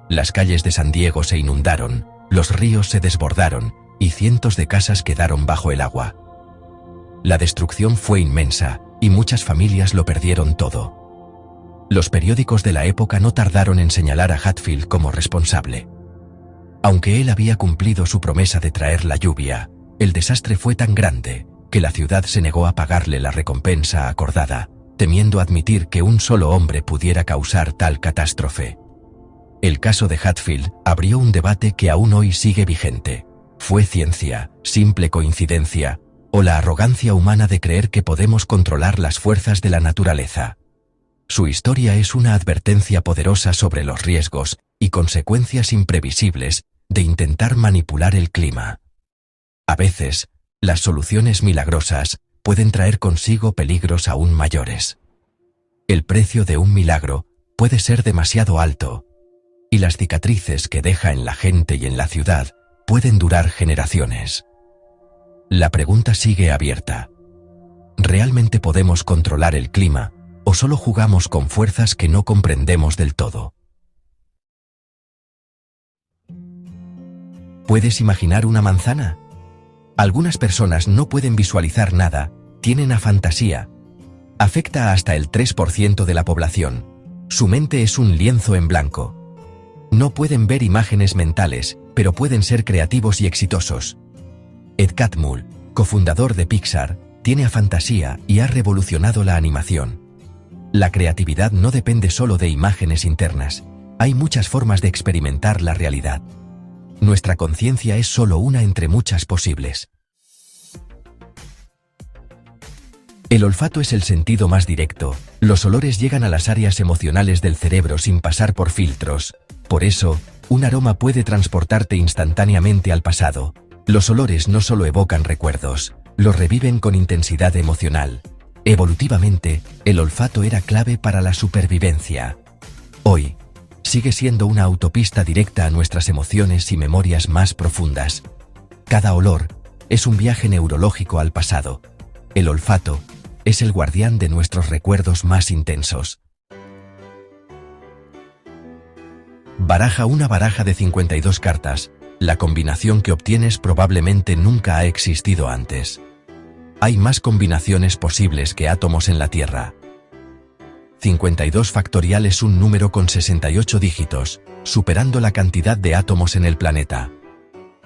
Las calles de San Diego se inundaron, los ríos se desbordaron y cientos de casas quedaron bajo el agua. La destrucción fue inmensa y muchas familias lo perdieron todo. Los periódicos de la época no tardaron en señalar a Hadfield como responsable. Aunque él había cumplido su promesa de traer la lluvia, el desastre fue tan grande que la ciudad se negó a pagarle la recompensa acordada, temiendo admitir que un solo hombre pudiera causar tal catástrofe. El caso de Hadfield abrió un debate que aún hoy sigue vigente. ¿Fue ciencia, simple coincidencia, o la arrogancia humana de creer que podemos controlar las fuerzas de la naturaleza? Su historia es una advertencia poderosa sobre los riesgos y consecuencias imprevisibles de intentar manipular el clima. A veces, las soluciones milagrosas pueden traer consigo peligros aún mayores. El precio de un milagro puede ser demasiado alto, y las cicatrices que deja en la gente y en la ciudad pueden durar generaciones. La pregunta sigue abierta. ¿Realmente podemos controlar el clima o solo jugamos con fuerzas que no comprendemos del todo? ¿Puedes imaginar una manzana? Algunas personas no pueden visualizar nada, tienen afantasía. Afecta a hasta el 3% de la población. Su mente es un lienzo en blanco. No pueden ver imágenes mentales, pero pueden ser creativos y exitosos. Ed Catmull, cofundador de Pixar, tiene afantasía y ha revolucionado la animación. La creatividad no depende solo de imágenes internas. Hay muchas formas de experimentar la realidad. Nuestra conciencia es solo una entre muchas posibles. El olfato es el sentido más directo. Los olores llegan a las áreas emocionales del cerebro sin pasar por filtros. Por eso, un aroma puede transportarte instantáneamente al pasado. Los olores no solo evocan recuerdos, los reviven con intensidad emocional. Evolutivamente, el olfato era clave para la supervivencia. Hoy, sigue siendo una autopista directa a nuestras emociones y memorias más profundas. Cada olor es un viaje neurológico al pasado. El olfato es el guardián de nuestros recuerdos más intensos. Baraja una baraja de 52 cartas. La combinación que obtienes probablemente nunca ha existido antes. Hay más combinaciones posibles que átomos en la Tierra. 52 factorial es un número con 68 dígitos, superando la cantidad de átomos en el planeta.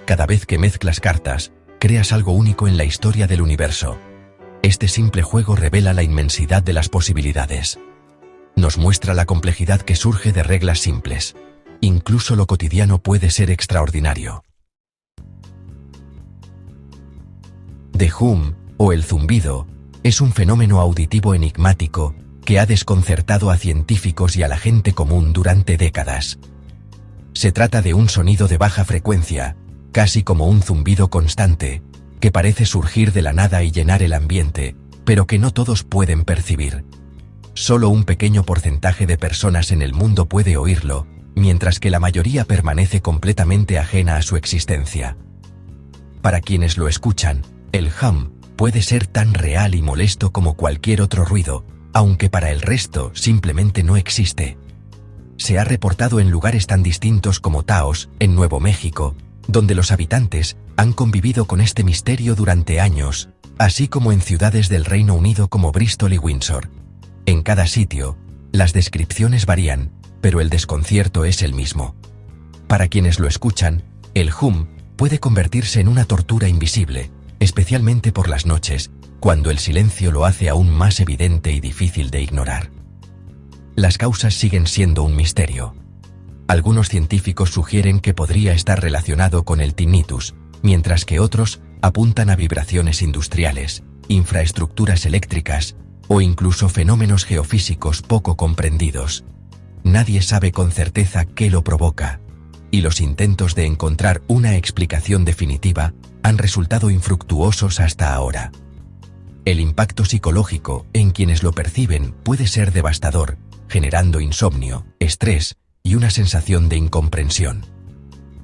Cada vez que mezclas cartas, creas algo único en la historia del universo. Este simple juego revela la inmensidad de las posibilidades. Nos muestra la complejidad que surge de reglas simples. Incluso lo cotidiano puede ser extraordinario. The hum, o el zumbido, es un fenómeno auditivo enigmático que ha desconcertado a científicos y a la gente común durante décadas. Se trata de un sonido de baja frecuencia, casi como un zumbido constante, que parece surgir de la nada y llenar el ambiente, pero que no todos pueden percibir. Solo un pequeño porcentaje de personas en el mundo puede oírlo, mientras que la mayoría permanece completamente ajena a su existencia. Para quienes lo escuchan, el hum puede ser tan real y molesto como cualquier otro ruido, aunque para el resto simplemente no existe. Se ha reportado en lugares tan distintos como Taos, en Nuevo México, donde los habitantes han convivido con este misterio durante años, así como en ciudades del Reino Unido como Bristol y Windsor. En cada sitio, las descripciones varían, pero el desconcierto es el mismo. Para quienes lo escuchan, el hum puede convertirse en una tortura invisible, especialmente por las noches, cuando el silencio lo hace aún más evidente y difícil de ignorar. Las causas siguen siendo un misterio. Algunos científicos sugieren que podría estar relacionado con el tinnitus, mientras que otros apuntan a vibraciones industriales, infraestructuras eléctricas o incluso fenómenos geofísicos poco comprendidos. Nadie sabe con certeza qué lo provoca, y los intentos de encontrar una explicación definitiva han resultado infructuosos hasta ahora. El impacto psicológico en quienes lo perciben puede ser devastador, generando insomnio, estrés y una sensación de incomprensión.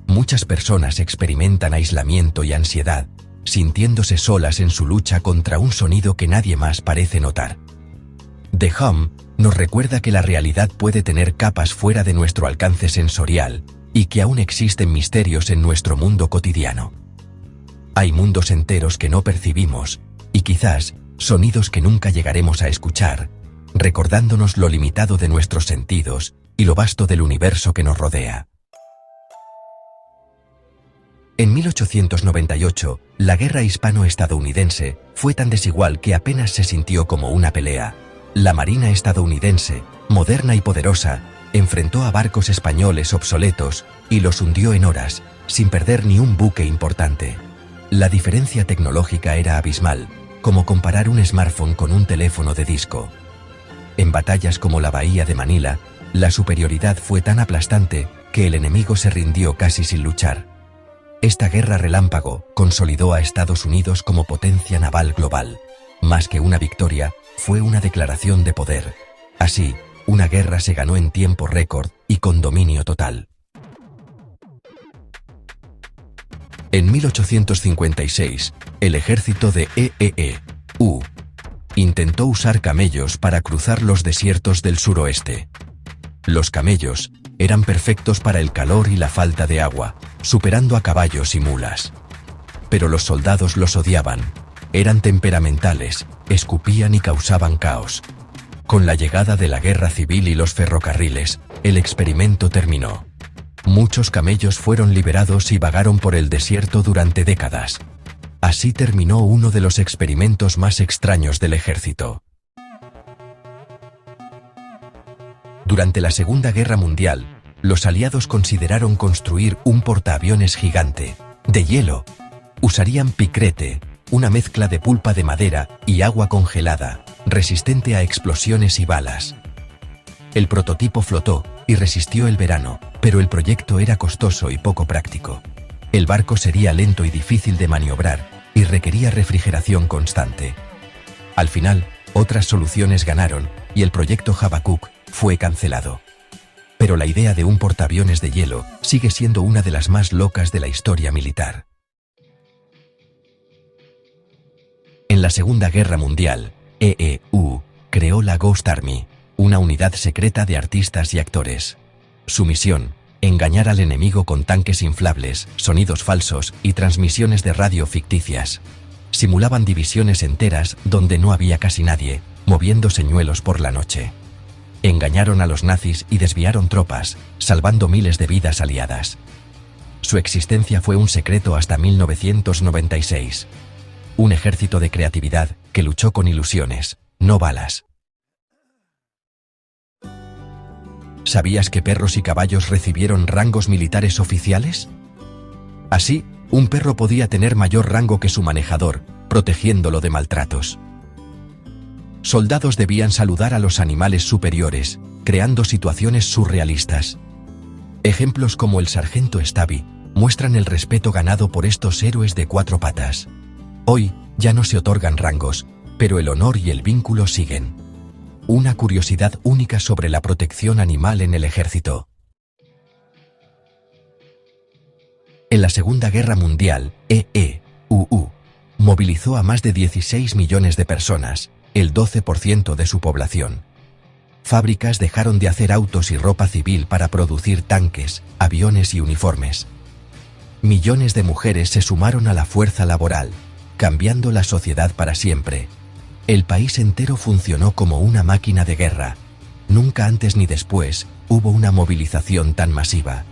Muchas personas experimentan aislamiento y ansiedad, sintiéndose solas en su lucha contra un sonido que nadie más parece notar. The hum nos recuerda que la realidad puede tener capas fuera de nuestro alcance sensorial y que aún existen misterios en nuestro mundo cotidiano. Hay mundos enteros que no percibimos y quizás sonidos que nunca llegaremos a escuchar, recordándonos lo limitado de nuestros sentidos y lo vasto del universo que nos rodea. En 1898, la guerra hispano-estadounidense fue tan desigual que apenas se sintió como una pelea. La Marina estadounidense, moderna y poderosa, enfrentó a barcos españoles obsoletos y los hundió en horas, sin perder ni un buque importante. La diferencia tecnológica era abismal, como comparar un smartphone con un teléfono de disco. En batallas como la Bahía de Manila, la superioridad fue tan aplastante que el enemigo se rindió casi sin luchar. Esta guerra relámpago consolidó a Estados Unidos como potencia naval global. Más que una victoria, fue una declaración de poder. Así, una guerra se ganó en tiempo récord y con dominio total. En 1856, el ejército de EEU intentó usar camellos para cruzar los desiertos del suroeste. Los camellos eran perfectos para el calor y la falta de agua, superando a caballos y mulas. Pero los soldados los odiaban. Eran temperamentales, escupían y causaban caos. Con la llegada de la guerra civil y los ferrocarriles, el experimento terminó. Muchos camellos fueron liberados y vagaron por el desierto durante décadas. Así terminó uno de los experimentos más extraños del ejército. Durante la Segunda Guerra Mundial, los aliados consideraron construir un portaaviones gigante, de hielo. Usarían picrete, una mezcla de pulpa de madera y agua congelada, resistente a explosiones y balas. El prototipo flotó y resistió el verano, pero el proyecto era costoso y poco práctico. El barco sería lento y difícil de maniobrar y requería refrigeración constante. Al final, Otras soluciones ganaron, y el proyecto Habacuc fue cancelado. Pero la idea de un portaaviones de hielo sigue siendo una de las más locas de la historia militar. En la Segunda Guerra Mundial, EEU creó la Ghost Army, una unidad secreta de artistas y actores. Su misión: engañar al enemigo con tanques inflables, sonidos falsos y transmisiones de radio ficticias. Simulaban divisiones enteras donde no había casi nadie, moviendo señuelos por la noche. Engañaron a los nazis y desviaron tropas, salvando miles de vidas aliadas. Su existencia fue un secreto hasta 1996. Un ejército de creatividad que luchó con ilusiones, no balas. ¿Sabías que perros y caballos recibieron rangos militares oficiales? Así, un perro podía tener mayor rango que su manejador, protegiéndolo de maltratos. Soldados debían saludar a los animales superiores, creando situaciones surrealistas. Ejemplos como el sargento Stabby muestran el respeto ganado por estos héroes de 4 patas. Hoy, ya no se otorgan rangos, pero el honor y el vínculo siguen. Una curiosidad única sobre la protección animal en el ejército. En la Segunda Guerra Mundial, EEU movilizó a más de 16 millones de personas, el 12% de su población. Fábricas dejaron de hacer autos y ropa civil para producir tanques, aviones y uniformes. Millones de mujeres se sumaron a la fuerza laboral, cambiando la sociedad para siempre. El país entero funcionó como una máquina de guerra. Nunca antes ni después hubo una movilización tan masiva.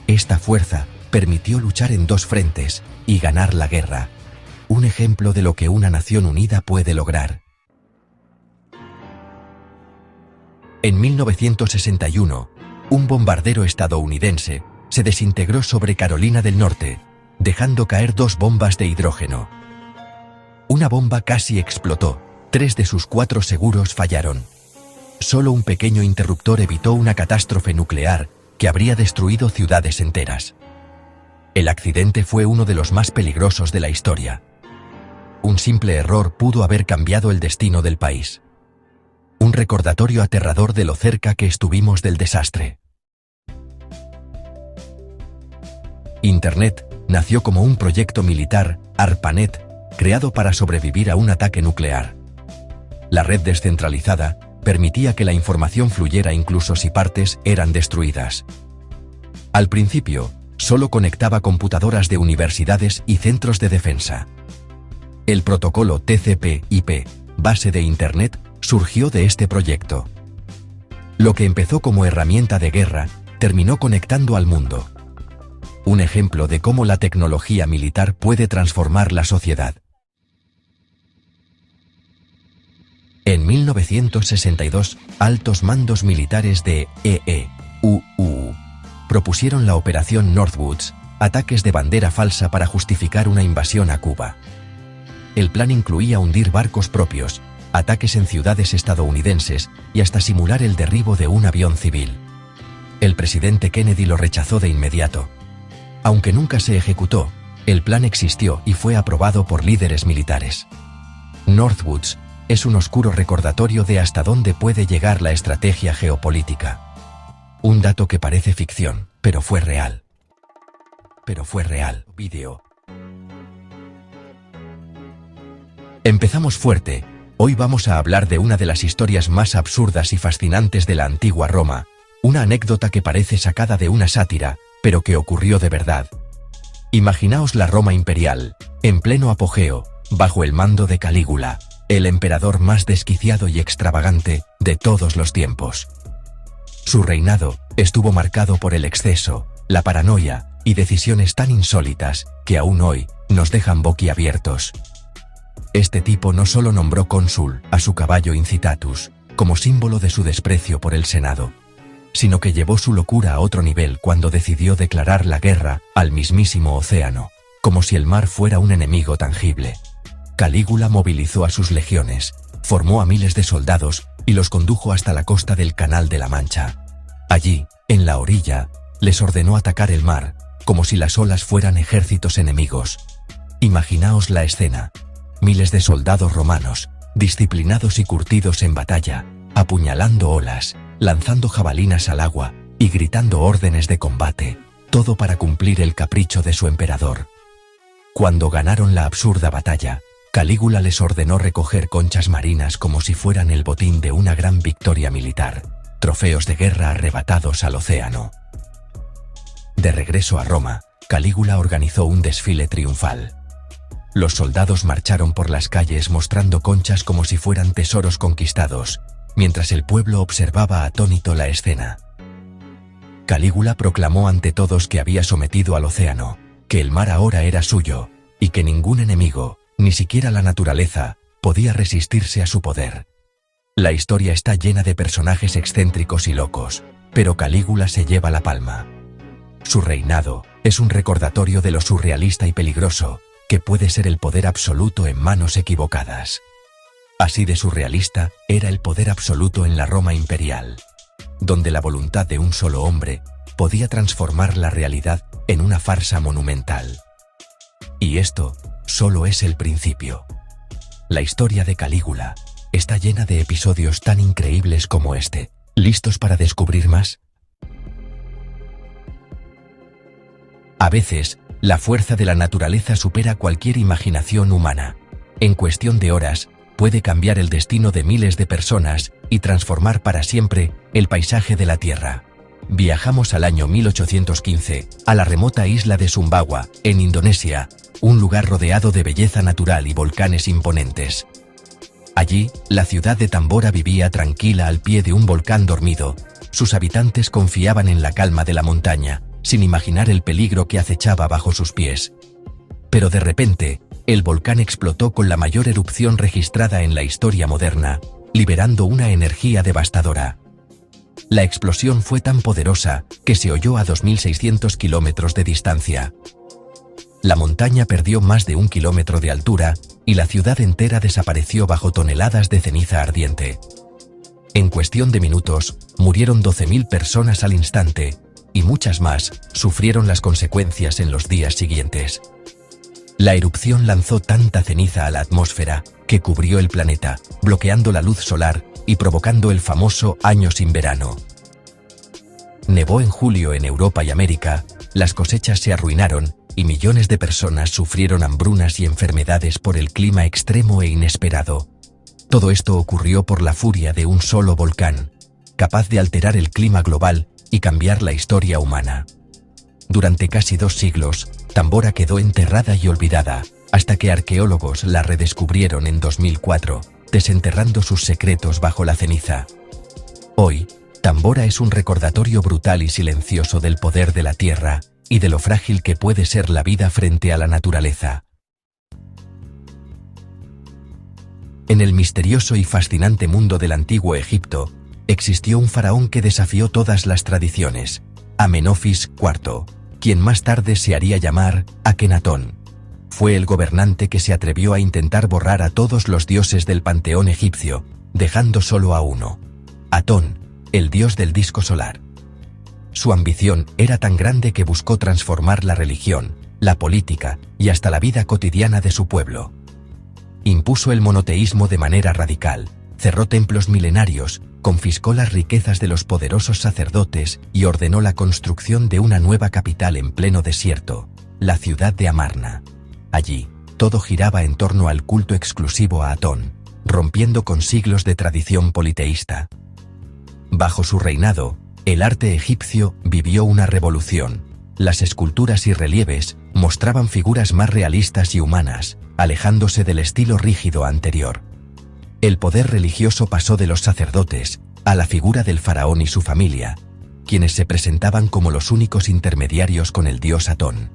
Esta fuerza permitió luchar en 2 frentes y ganar la guerra. Un ejemplo de lo que una nación unida puede lograr. En 1961, un bombardero estadounidense se desintegró sobre Carolina del Norte, dejando caer 2 bombas de hidrógeno. Una bomba casi explotó, 3 de sus 4 seguros fallaron. Solo un pequeño interruptor evitó una catástrofe nuclear que habría destruido ciudades enteras. El accidente fue uno de los más peligrosos de la historia. Un simple error pudo haber cambiado el destino del país. Un recordatorio aterrador de lo cerca que estuvimos del desastre. Internet nació como un proyecto militar, ARPANET, creado para sobrevivir a un ataque nuclear. La red descentralizada permitía que la información fluyera incluso si partes eran destruidas. Al principio, solo conectaba computadoras de universidades y centros de defensa. El protocolo TCP/IP, base de Internet, surgió de este proyecto. Lo que empezó como herramienta de guerra, terminó conectando al mundo. Un ejemplo de cómo la tecnología militar puede transformar la sociedad. En 1962, altos mandos militares de EEU propusieron la Operación Northwoods, ataques de bandera falsa para justificar una invasión a Cuba. El plan incluía hundir barcos propios, ataques en ciudades estadounidenses y hasta simular el derribo de un avión civil. El presidente Kennedy lo rechazó de inmediato. Aunque nunca se ejecutó, el plan existió y fue aprobado por líderes militares. Northwoods es un oscuro recordatorio de hasta dónde puede llegar la estrategia geopolítica. Un dato que parece ficción, pero fue real. Vídeo. Empezamos fuerte. Hoy vamos a hablar de una de las historias más absurdas y fascinantes de la antigua Roma, una anécdota que parece sacada de una sátira, pero que ocurrió de verdad. Imaginaos la Roma imperial, en pleno apogeo, bajo el mando de Calígula, el emperador más desquiciado y extravagante de todos los tiempos. Su reinado estuvo marcado por el exceso, la paranoia y decisiones tan insólitas que aún hoy nos dejan boquiabiertos. Este tipo no solo nombró cónsul a su caballo Incitatus como símbolo de su desprecio por el Senado, sino que llevó su locura a otro nivel cuando decidió declarar la guerra al mismísimo océano, como si el mar fuera un enemigo tangible. Calígula movilizó a sus legiones, formó a miles de soldados y los condujo hasta la costa del Canal de la Mancha. Allí, en la orilla, les ordenó atacar el mar, como si las olas fueran ejércitos enemigos. Imaginaos la escena. Miles de soldados romanos, disciplinados y curtidos en batalla, apuñalando olas, lanzando jabalinas al agua y gritando órdenes de combate, todo para cumplir el capricho de su emperador. Cuando ganaron la absurda batalla, Calígula les ordenó recoger conchas marinas como si fueran el botín de una gran victoria militar, trofeos de guerra arrebatados al océano. De regreso a Roma, Calígula organizó un desfile triunfal. Los soldados marcharon por las calles mostrando conchas como si fueran tesoros conquistados, mientras el pueblo observaba atónito la escena. Calígula proclamó ante todos que había sometido al océano, que el mar ahora era suyo, y que ningún enemigo, ni siquiera la naturaleza, podía resistirse a su poder. La historia está llena de personajes excéntricos y locos, pero Calígula se lleva la palma. Su reinado es un recordatorio de lo surrealista y peligroso que puede ser el poder absoluto en manos equivocadas. Así de surrealista era el poder absoluto en la Roma imperial, donde la voluntad de un solo hombre podía transformar la realidad en una farsa monumental. Y esto solo es el principio. La historia de Calígula está llena de episodios tan increíbles como este. ¿Listos para descubrir más? A veces, la fuerza de la naturaleza supera cualquier imaginación humana. En cuestión de horas, puede cambiar el destino de miles de personas y transformar para siempre el paisaje de la Tierra. Viajamos al año 1815, a la remota isla de Sumbawa, en Indonesia, un lugar rodeado de belleza natural y volcanes imponentes. Allí, la ciudad de Tambora vivía tranquila al pie de un volcán dormido. Sus habitantes confiaban en la calma de la montaña, sin imaginar el peligro que acechaba bajo sus pies. Pero de repente, el volcán explotó con la mayor erupción registrada en la historia moderna, liberando una energía devastadora. La explosión fue tan poderosa que se oyó a 2.600 kilómetros de distancia. La montaña perdió más de 1 kilómetro de altura y la ciudad entera desapareció bajo toneladas de ceniza ardiente. En cuestión de minutos, murieron 12.000 personas al instante, y muchas más sufrieron las consecuencias en los días siguientes. La erupción lanzó tanta ceniza a la atmósfera que cubrió el planeta, bloqueando la luz solar y provocando el famoso año sin verano. Nevó en julio en Europa y América, las cosechas se arruinaron y millones de personas sufrieron hambrunas y enfermedades por el clima extremo e inesperado. Todo esto ocurrió por la furia de un solo volcán, capaz de alterar el clima global y cambiar la historia humana. Durante casi 2 siglos, Tambora quedó enterrada y olvidada, hasta que arqueólogos la redescubrieron en 2004, desenterrando sus secretos bajo la ceniza. Hoy, Tambora es un recordatorio brutal y silencioso del poder de la tierra y de lo frágil que puede ser la vida frente a la naturaleza. En el misterioso y fascinante mundo del antiguo Egipto, existió un faraón que desafió todas las tradiciones, Amenofis IV, quien más tarde se haría llamar Akenatón. Fue el gobernante que se atrevió a intentar borrar a todos los dioses del panteón egipcio, dejando solo a uno, Atón, el dios del disco solar. Su ambición era tan grande que buscó transformar la religión, la política y hasta la vida cotidiana de su pueblo. Impuso el monoteísmo de manera radical, cerró templos milenarios, confiscó las riquezas de los poderosos sacerdotes y ordenó la construcción de una nueva capital en pleno desierto, la ciudad de Amarna. Allí, todo giraba en torno al culto exclusivo a Atón, rompiendo con siglos de tradición politeísta. Bajo su reinado, el arte egipcio vivió una revolución. Las esculturas y relieves mostraban figuras más realistas y humanas, alejándose del estilo rígido anterior. El poder religioso pasó de los sacerdotes a la figura del faraón y su familia, quienes se presentaban como los únicos intermediarios con el dios Atón.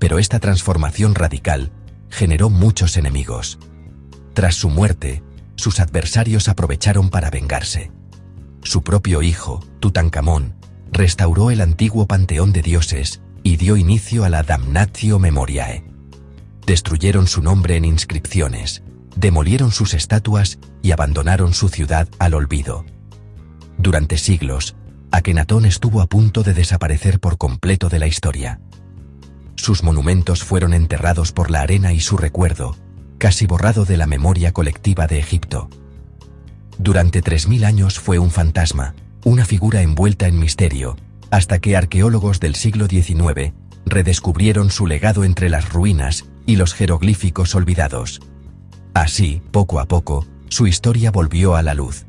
Pero esta transformación radical generó muchos enemigos. Tras su muerte, sus adversarios aprovecharon para vengarse. Su propio hijo, Tutankamón, restauró el antiguo panteón de dioses y dio inicio a la Damnatio Memoriae. Destruyeron su nombre en inscripciones, demolieron sus estatuas y abandonaron su ciudad al olvido. Durante siglos, Akenatón estuvo a punto de desaparecer por completo de la historia. Sus monumentos fueron enterrados por la arena y su recuerdo, casi borrado de la memoria colectiva de Egipto. Durante 3000 años fue un fantasma, una figura envuelta en misterio, hasta que arqueólogos del siglo XIX redescubrieron su legado entre las ruinas y los jeroglíficos olvidados. Así, poco a poco, su historia volvió a la luz.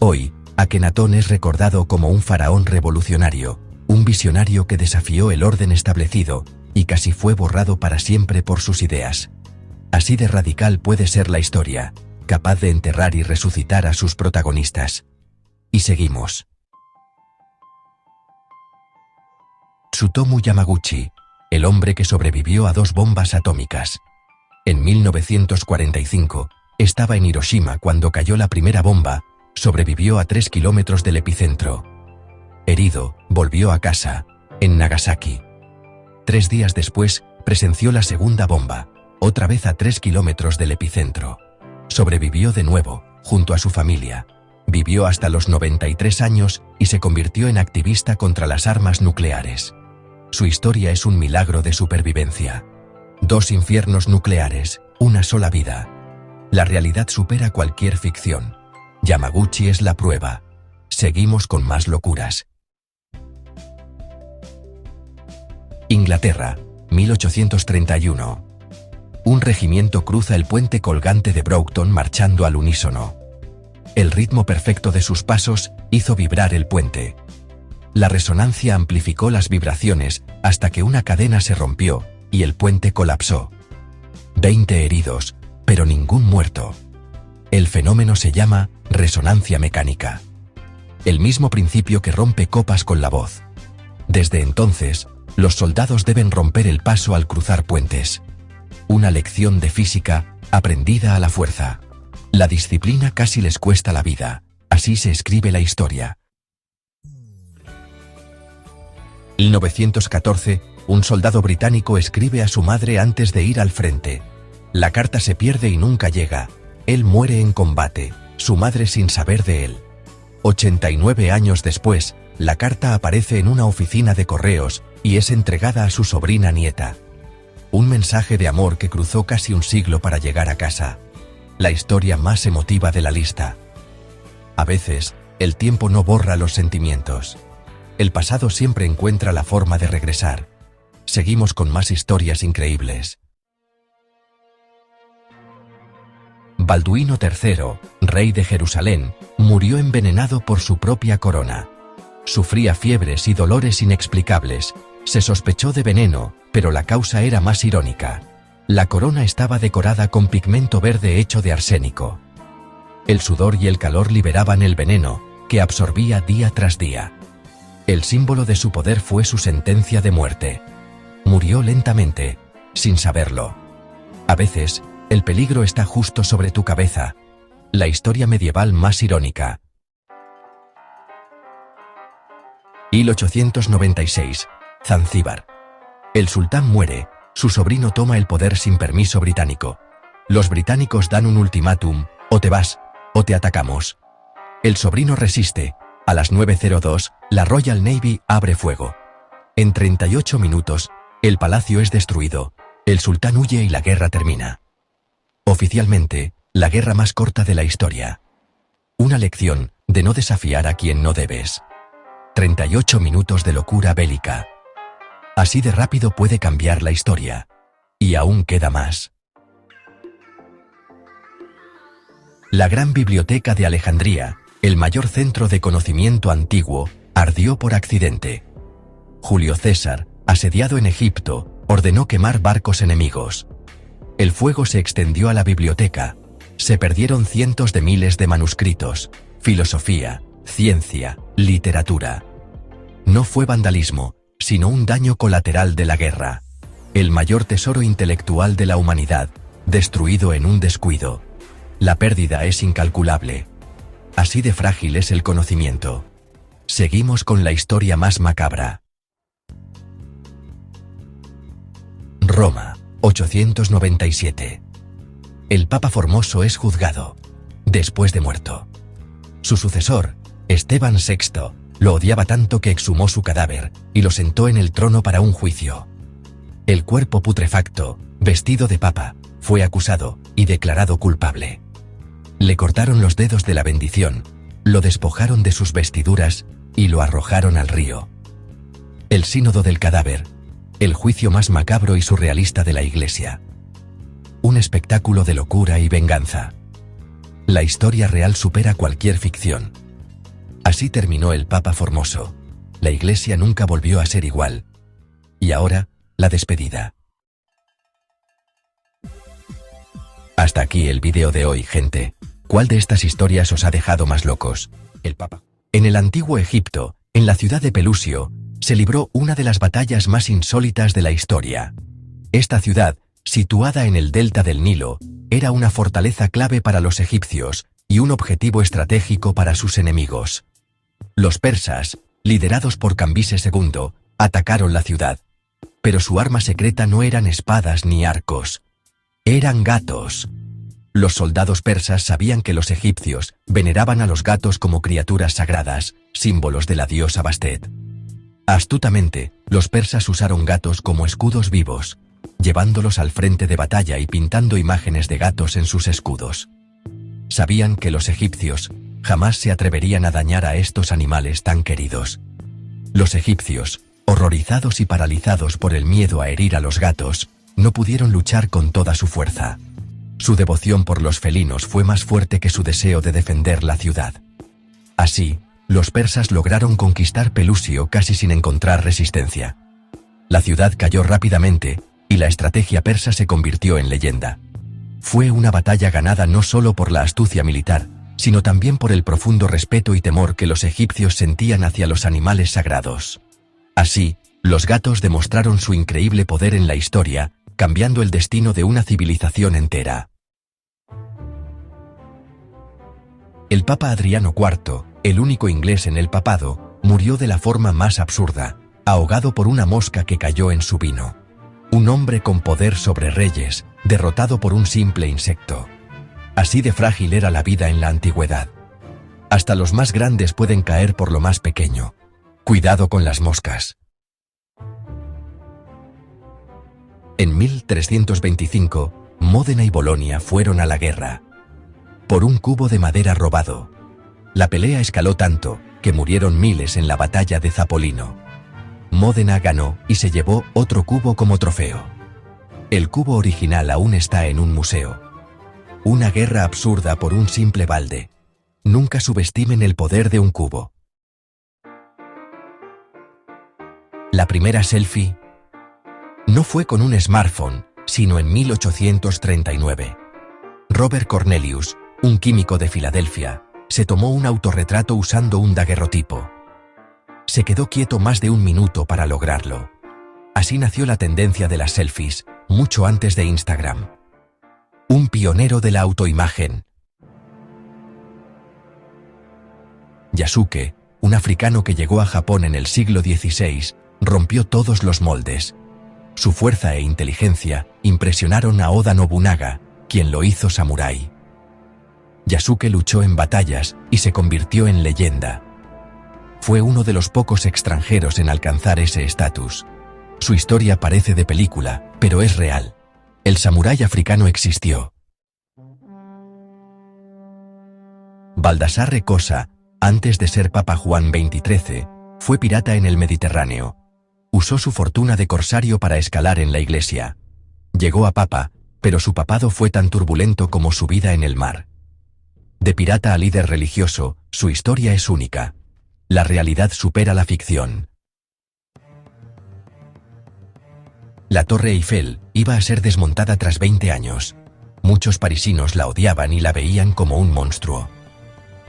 Hoy, Akenatón es recordado como un faraón revolucionario, un visionario que desafió el orden establecido y casi fue borrado para siempre por sus ideas. Así de radical puede ser la historia, capaz de enterrar y resucitar a sus protagonistas. Y seguimos. Tsutomu Yamaguchi, el hombre que sobrevivió a 2 bombas atómicas. En 1945, estaba en Hiroshima cuando cayó la primera bomba, sobrevivió a 3 kilómetros del epicentro. Herido, volvió a casa, en Nagasaki. 3 días después, presenció la segunda bomba, otra vez a 3 kilómetros del epicentro. Sobrevivió de nuevo, junto a su familia. Vivió hasta los 93 años y se convirtió en activista contra las armas nucleares. Su historia es un milagro de supervivencia. 2 infiernos nucleares, una sola vida. La realidad supera cualquier ficción. Yamaguchi es la prueba. Seguimos con más locuras. Inglaterra, 1831. Un regimiento cruza el puente colgante de Broughton marchando al unísono. El ritmo perfecto de sus pasos hizo vibrar el puente. La resonancia amplificó las vibraciones hasta que una cadena se rompió y el puente colapsó. 20 heridos, pero ningún muerto. El fenómeno se llama resonancia mecánica. El mismo principio que rompe copas con la voz. Desde entonces, los soldados deben romper el paso al cruzar puentes. Una lección de física aprendida a la fuerza. La disciplina casi les cuesta la vida. Así se escribe la historia. 1914, un soldado británico escribe a su madre antes de ir al frente. La carta se pierde y nunca llega. Él muere en combate, su madre sin saber de él. 89 años después, la carta aparece en una oficina de correos y es entregada a su sobrina nieta. Un mensaje de amor que cruzó casi un siglo para llegar a casa. La historia más emotiva de la lista. A veces, el tiempo no borra los sentimientos. El pasado siempre encuentra la forma de regresar. Seguimos con más historias increíbles. Balduino III, rey de Jerusalén, murió envenenado por su propia corona. Sufría fiebres y dolores inexplicables. Se sospechó de veneno, pero la causa era más irónica. La corona estaba decorada con pigmento verde hecho de arsénico. El sudor y el calor liberaban el veneno, que absorbía día tras día. El símbolo de su poder fue su sentencia de muerte. Murió lentamente, sin saberlo. A veces, el peligro está justo sobre tu cabeza. La historia medieval más irónica. 1896, Zanzíbar. El sultán muere, su sobrino toma el poder sin permiso británico. Los británicos dan un ultimátum: o te vas, o te atacamos. El sobrino resiste. A las 9:02, la Royal Navy abre fuego. En 38 minutos, el palacio es destruido, el sultán huye y la guerra termina. Oficialmente, la guerra más corta de la historia. Una lección de no desafiar a quien no debes. 38 minutos de locura bélica. Así de rápido puede cambiar la historia. Y aún queda más. La gran biblioteca de Alejandría, el mayor centro de conocimiento antiguo, ardió por accidente. Julio César, asediado en Egipto, ordenó quemar barcos enemigos. El fuego se extendió a la biblioteca. Se perdieron cientos de miles de manuscritos, filosofía, ciencia, literatura. No fue vandalismo, sino un daño colateral de la guerra. El mayor tesoro intelectual de la humanidad, destruido en un descuido. La pérdida es incalculable. Así de frágil es el conocimiento. Seguimos con la historia más macabra. Roma, 897. El Papa Formoso es juzgado, después de muerto. Su sucesor, Esteban VI, lo odiaba tanto que exhumó su cadáver y lo sentó en el trono para un juicio. El cuerpo putrefacto, vestido de papa, fue acusado y declarado culpable. Le cortaron los dedos de la bendición, lo despojaron de sus vestiduras y lo arrojaron al río. El sínodo del cadáver, el juicio más macabro y surrealista de la Iglesia. Un espectáculo de locura y venganza. La historia real supera cualquier ficción. Así terminó el Papa Formoso. La Iglesia nunca volvió a ser igual. Y ahora, la despedida. Hasta aquí el vídeo de hoy, gente. ¿Cuál de estas historias os ha dejado más locos? El Papa. En el antiguo Egipto, en la ciudad de Pelusio, se libró una de las batallas más insólitas de la historia. Esta ciudad, situada en el delta del Nilo, era una fortaleza clave para los egipcios y un objetivo estratégico para sus enemigos. Los persas, liderados por Cambises II, atacaron la ciudad. Pero su arma secreta no eran espadas ni arcos. Eran gatos. Los soldados persas sabían que los egipcios veneraban a los gatos como criaturas sagradas, símbolos de la diosa Bastet. Astutamente, los persas usaron gatos como escudos vivos, llevándolos al frente de batalla y pintando imágenes de gatos en sus escudos. Sabían que los egipcios jamás se atreverían a dañar a estos animales tan queridos. Los egipcios, horrorizados y paralizados por el miedo a herir a los gatos, no pudieron luchar con toda su fuerza. Su devoción por los felinos fue más fuerte que su deseo de defender la ciudad. Así, los persas lograron conquistar Pelusio casi sin encontrar resistencia. La ciudad cayó rápidamente, y la estrategia persa se convirtió en leyenda. Fue una batalla ganada no solo por la astucia militar, sino también por el profundo respeto y temor que los egipcios sentían hacia los animales sagrados. Así, los gatos demostraron su increíble poder en la historia, cambiando el destino de una civilización entera. El Papa Adriano IV, el único inglés en el papado, murió de la forma más absurda, ahogado por una mosca que cayó en su vino. Un hombre con poder sobre reyes, derrotado por un simple insecto. Así de frágil era la vida en la antigüedad. Hasta los más grandes pueden caer por lo más pequeño. Cuidado con las moscas. En 1325, Módena y Bolonia fueron a la guerra. Por un cubo de madera robado. La pelea escaló tanto, que murieron miles en la batalla de Zapolino. Módena ganó y se llevó otro cubo como trofeo. El cubo original aún está en un museo. Una guerra absurda por un simple balde. Nunca subestimen el poder de un cubo. La primera selfie no fue con un smartphone, sino en 1839. Robert Cornelius, un químico de Filadelfia, se tomó un autorretrato usando un daguerrotipo. Se quedó quieto más de un minuto para lograrlo. Así nació la tendencia de las selfies, mucho antes de Instagram. Un pionero de la autoimagen. Yasuke, un africano que llegó a Japón en el siglo XVI, rompió todos los moldes. Su fuerza e inteligencia impresionaron a Oda Nobunaga, quien lo hizo samurái. Yasuke luchó en batallas y se convirtió en leyenda. Fue uno de los pocos extranjeros en alcanzar ese estatus. Su historia parece de película, pero es real. El samurái africano existió. Baldassarre Cosa, antes de ser Papa Juan XXIII, fue pirata en el Mediterráneo. Usó su fortuna de corsario para escalar en la iglesia. Llegó a papa, pero su papado fue tan turbulento como su vida en el mar. De pirata a líder religioso, su historia es única. La realidad supera la ficción. La Torre Eiffel iba a ser desmontada tras 20 años. Muchos parisinos la odiaban y la veían como un monstruo.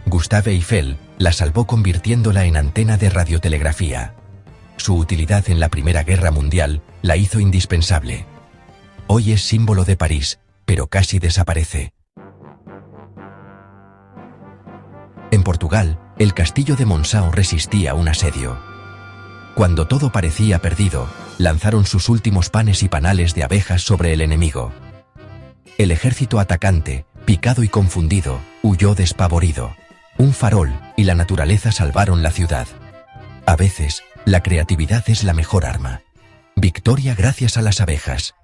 Gustave Eiffel la salvó convirtiéndola en antena de radiotelegrafía. Su utilidad en la Primera Guerra Mundial la hizo indispensable. Hoy es símbolo de París, pero casi desaparece. En Portugal, el castillo de Monção resistía un asedio. Cuando todo parecía perdido, lanzaron sus últimos panes y panales de abejas sobre el enemigo. El ejército atacante, picado y confundido, huyó despavorido. Un farol y la naturaleza salvaron la ciudad. A veces, la creatividad es la mejor arma. Victoria gracias a las abejas.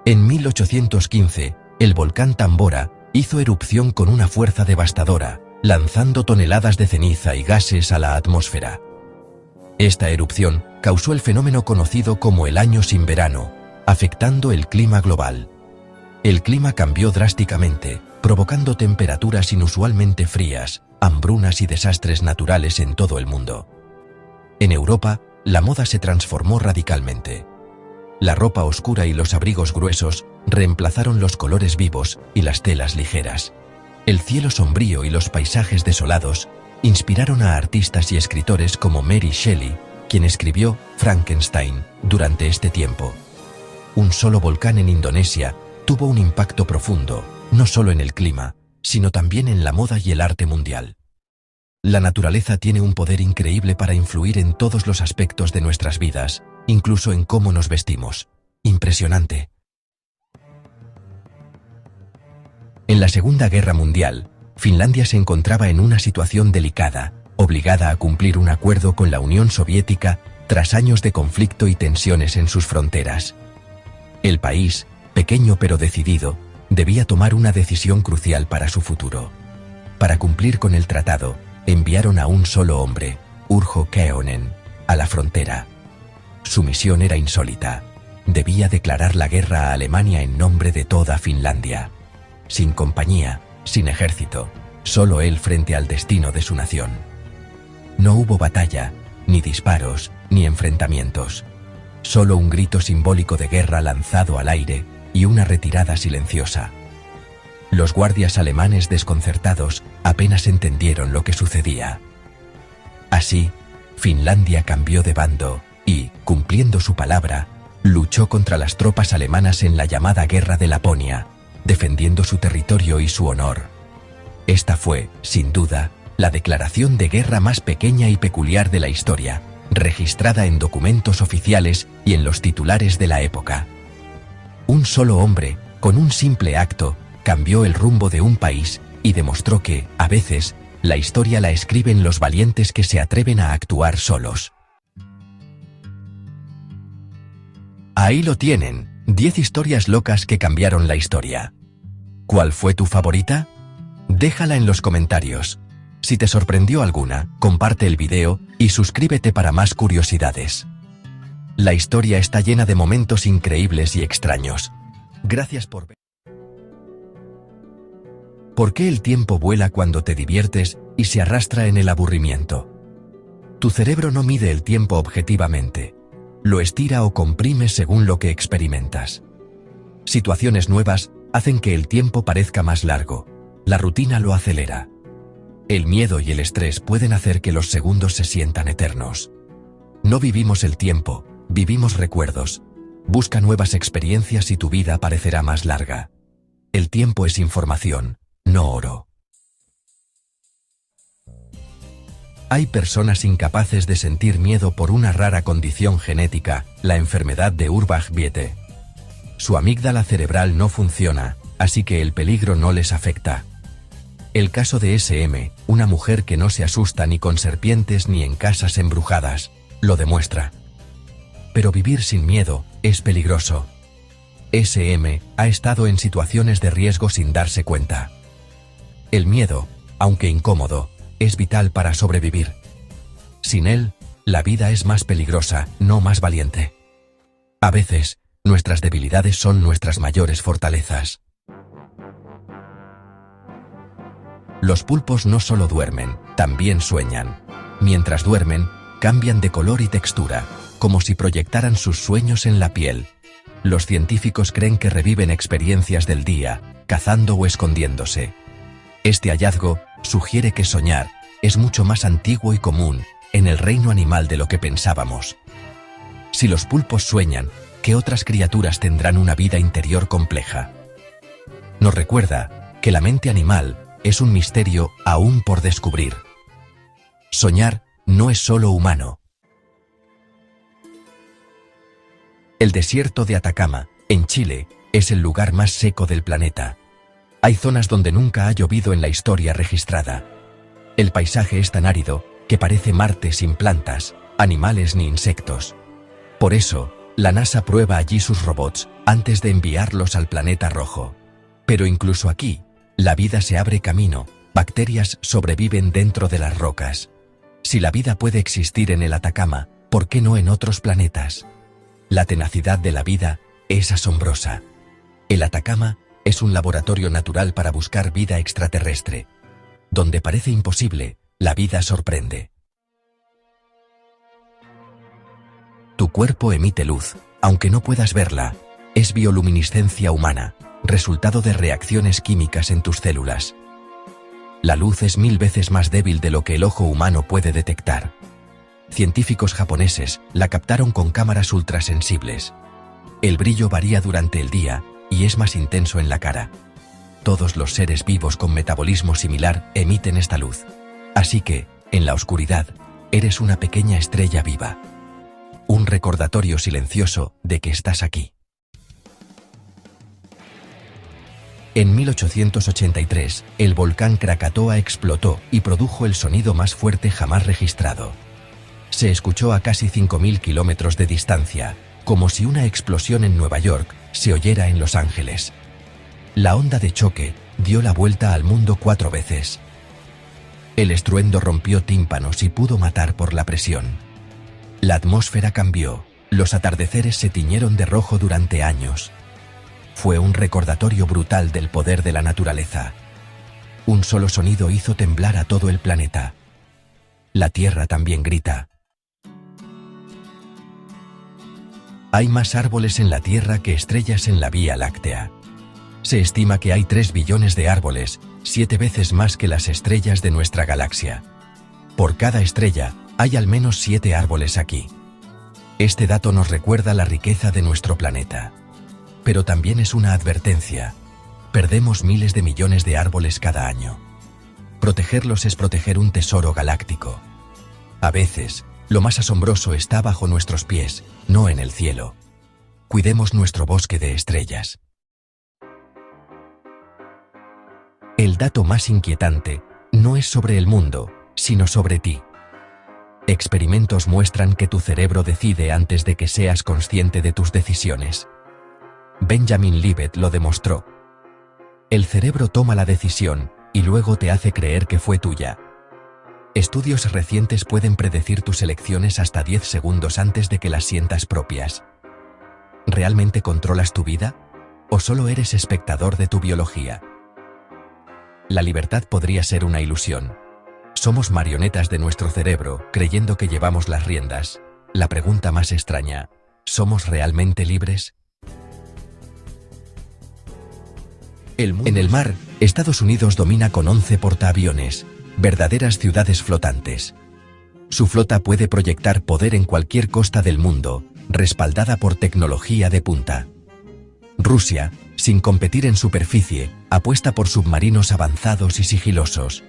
En 1815, el volcán Tambora hizo erupción con una fuerza devastadora, lanzando toneladas de ceniza y gases a la atmósfera. Esta erupción causó el fenómeno conocido como el Año sin verano, afectando el clima global. El clima cambió drásticamente, provocando temperaturas inusualmente frías, hambrunas y desastres naturales en todo el mundo. En Europa, la moda se transformó radicalmente. La ropa oscura y los abrigos gruesos reemplazaron los colores vivos y las telas ligeras. El cielo sombrío y los paisajes desolados inspiraron a artistas y escritores como Mary Shelley, quien escribió Frankenstein durante este tiempo. Un solo volcán en Indonesia tuvo un impacto profundo, no solo en el clima, sino también en la moda y el arte mundial. La naturaleza tiene un poder increíble para influir en todos los aspectos de nuestras vidas, incluso en cómo nos vestimos. Impresionante. En la Segunda Guerra Mundial, Finlandia se encontraba en una situación delicada, obligada a cumplir un acuerdo con la Unión Soviética tras años de conflicto y tensiones en sus fronteras. El país, pequeño pero decidido, debía tomar una decisión crucial para su futuro. Para cumplir con el tratado, enviaron a un solo hombre, Urho Kekkonen, a la frontera. Su misión era insólita. Debía declarar la guerra a Alemania en nombre de toda Finlandia. Sin compañía, sin ejército, solo él frente al destino de su nación. No hubo batalla, ni disparos, ni enfrentamientos. Solo un grito simbólico de guerra lanzado al aire y una retirada silenciosa. Los guardias alemanes desconcertados apenas entendieron lo que sucedía. Así, Finlandia cambió de bando y, cumpliendo su palabra, luchó contra las tropas alemanas en la llamada Guerra de Laponia, defendiendo su territorio y su honor. Esta fue, sin duda, la declaración de guerra más pequeña y peculiar de la historia, registrada en documentos oficiales y en los titulares de la época. Un solo hombre, con un simple acto, cambió el rumbo de un país y demostró que, a veces, la historia la escriben los valientes que se atreven a actuar solos. Ahí lo tienen, 10 historias locas que cambiaron la historia. ¿Cuál fue tu favorita? Déjala en los comentarios. Si te sorprendió alguna, comparte el video y suscríbete para más curiosidades. La historia está llena de momentos increíbles y extraños. Gracias por ver. ¿Por qué el tiempo vuela cuando te diviertes y se arrastra en el aburrimiento? Tu cerebro no mide el tiempo objetivamente. Lo estira o comprime según lo que experimentas. Situaciones nuevas hacen que el tiempo parezca más largo. La rutina lo acelera. El miedo y el estrés pueden hacer que los segundos se sientan eternos. No vivimos el tiempo, vivimos recuerdos. Busca nuevas experiencias y tu vida parecerá más larga. El tiempo es información, no oro. Hay personas incapaces de sentir miedo por una rara condición genética, la enfermedad de Urbach-Wiete. Su amígdala cerebral no funciona, así que el peligro no les afecta. El caso de SM, una mujer que no se asusta ni con serpientes ni en casas embrujadas, lo demuestra. Pero vivir sin miedo es peligroso. SM ha estado en situaciones de riesgo sin darse cuenta. El miedo, aunque incómodo, es vital para sobrevivir. Sin él, la vida es más peligrosa, no más valiente. A veces, nuestras debilidades son nuestras mayores fortalezas. Los pulpos no solo duermen, también sueñan. Mientras duermen, cambian de color y textura, como si proyectaran sus sueños en la piel. Los científicos creen que reviven experiencias del día, cazando o escondiéndose. Este hallazgo sugiere que soñar es mucho más antiguo y común en el reino animal de lo que pensábamos. Si los pulpos sueñan, ¿qué otras criaturas tendrán una vida interior compleja? Nos recuerda que la mente animal es un misterio aún por descubrir. Soñar no es solo humano. El desierto de Atacama, en Chile, es el lugar más seco del planeta. Hay zonas donde nunca ha llovido en la historia registrada. El paisaje es tan árido que parece Marte sin plantas, animales ni insectos. Por eso, La NASA prueba allí sus robots antes de enviarlos al planeta rojo. Pero incluso aquí, la vida se abre camino, bacterias sobreviven dentro de las rocas. Si la vida puede existir en el Atacama, ¿por qué no en otros planetas? La tenacidad de la vida es asombrosa. El Atacama es un laboratorio natural para buscar vida extraterrestre. Donde parece imposible, la vida sorprende. Tu cuerpo emite luz, aunque no puedas verla. Es bioluminiscencia humana, resultado de reacciones químicas en tus células. La luz es 1000 veces más débil de lo que el ojo humano puede detectar. Científicos japoneses la captaron con cámaras ultrasensibles. El brillo varía durante el día y es más intenso en la cara. Todos los seres vivos con metabolismo similar emiten esta luz. Así que, en la oscuridad, eres una pequeña estrella viva. Un recordatorio silencioso de que estás aquí. En 1883, el volcán Krakatoa explotó y produjo el sonido más fuerte jamás registrado. Se escuchó a casi 5000 kilómetros de distancia, como si una explosión en Nueva York se oyera en Los Ángeles. La onda de choque dio la vuelta al mundo 4 veces. El estruendo rompió tímpanos y pudo matar por la presión. La atmósfera cambió, los atardeceres se tiñeron de rojo durante años. Fue un recordatorio brutal del poder de la naturaleza. Un solo sonido hizo temblar a todo el planeta. La Tierra también grita. Hay más árboles en la Tierra que estrellas en la Vía Láctea. Se estima que hay 3 billones de árboles, 7 veces más que las estrellas de nuestra galaxia. Por cada estrella, hay al menos 7 árboles aquí. Este dato nos recuerda la riqueza de nuestro planeta. Pero también es una advertencia. Perdemos miles de millones de árboles cada año. Protegerlos es proteger un tesoro galáctico. A veces, lo más asombroso está bajo nuestros pies, no en el cielo. Cuidemos nuestro bosque de estrellas. El dato más inquietante no es sobre el mundo, sino sobre ti. Experimentos muestran que tu cerebro decide antes de que seas consciente de tus decisiones. Benjamin Libet lo demostró. El cerebro toma la decisión y luego te hace creer que fue tuya. Estudios recientes pueden predecir tus elecciones hasta 10 segundos antes de que las sientas propias. ¿Realmente controlas tu vida? ¿O solo eres espectador de tu biología? La libertad podría ser una ilusión. Somos marionetas de nuestro cerebro, creyendo que llevamos las riendas. La pregunta más extraña, ¿somos realmente libres? En el mar, Estados Unidos domina con 11 portaaviones, verdaderas ciudades flotantes. Su flota puede proyectar poder en cualquier costa del mundo, respaldada por tecnología de punta. Rusia, sin competir en superficie, apuesta por submarinos avanzados y sigilosos.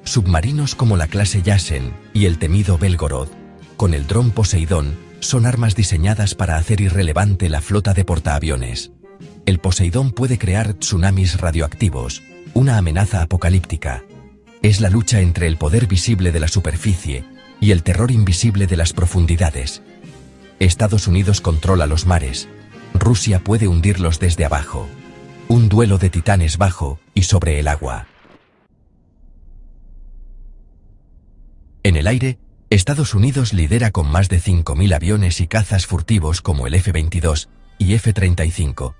Submarinos como la clase Yasen y el temido Belgorod, con el dron Poseidón, son armas diseñadas para hacer irrelevante la flota de portaaviones. El Poseidón puede crear tsunamis radioactivos, una amenaza apocalíptica. Es la lucha entre el poder visible de la superficie y el terror invisible de las profundidades. Estados Unidos controla los mares. Rusia puede hundirlos desde abajo. Un duelo de titanes bajo y sobre el agua. En el aire, Estados Unidos lidera con más de 5.000 aviones y cazas furtivos como el F-22 y F-35.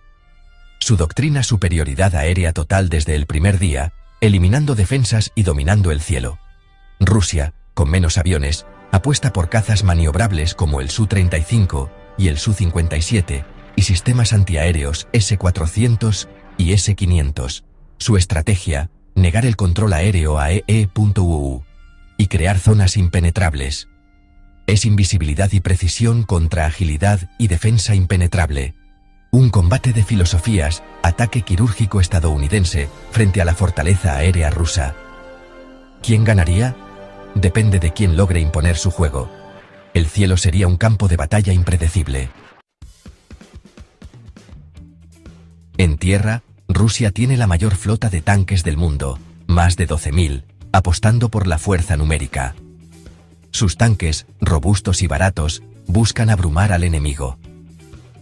Su doctrina superioridad aérea total desde el primer día, eliminando defensas y dominando el cielo. Rusia, con menos aviones, apuesta por cazas maniobrables como el Su-35 y el Su-57 y sistemas antiaéreos S-400 y S-500. Su estrategia, negar el control aéreo a EE.UU y crear zonas impenetrables. Es invisibilidad y precisión contra agilidad y defensa impenetrable. Un combate de filosofías, ataque quirúrgico estadounidense frente a la fortaleza aérea rusa. ¿Quién ganaría? Depende de quién logre imponer su juego. El cielo sería un campo de batalla impredecible. En tierra, Rusia tiene la mayor flota de tanques del mundo, más de 12.000, apostando por la fuerza numérica. Sus tanques, robustos y baratos, buscan abrumar al enemigo.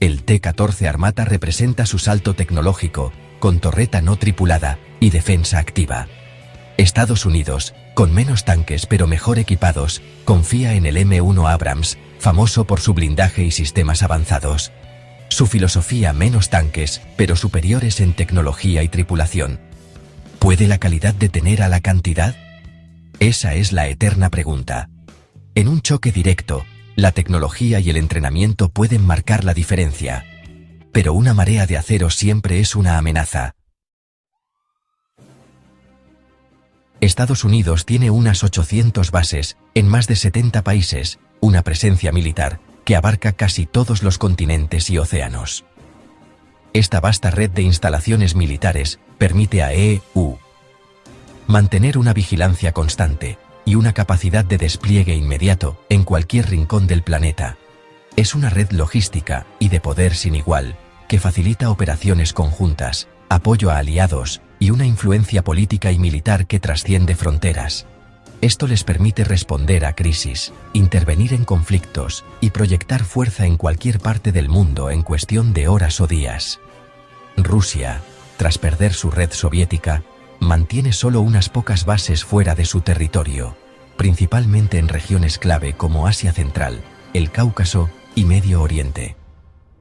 El T-14 Armata representa su salto tecnológico, con torreta no tripulada y defensa activa. Estados Unidos, con menos tanques pero mejor equipados, confía en el M1 Abrams, famoso por su blindaje y sistemas avanzados. Su filosofía: menos tanques, pero superiores en tecnología y tripulación. ¿Puede la calidad detener a la cantidad? Esa es la eterna pregunta. En un choque directo, la tecnología y el entrenamiento pueden marcar la diferencia. Pero una marea de acero siempre es una amenaza. Estados Unidos tiene unas 800 bases, en más de 70 países, una presencia militar, que abarca casi todos los continentes y océanos. Esta vasta red de instalaciones militares permite a EU mantener una vigilancia constante y una capacidad de despliegue inmediato en cualquier rincón del planeta. Es una red logística y de poder sin igual, que facilita operaciones conjuntas, apoyo a aliados y una influencia política y militar que trasciende fronteras. Esto les permite responder a crisis, intervenir en conflictos y proyectar fuerza en cualquier parte del mundo en cuestión de horas o días. Rusia, tras perder su red soviética, mantiene solo unas pocas bases fuera de su territorio, principalmente en regiones clave como Asia Central, el Cáucaso y Medio Oriente.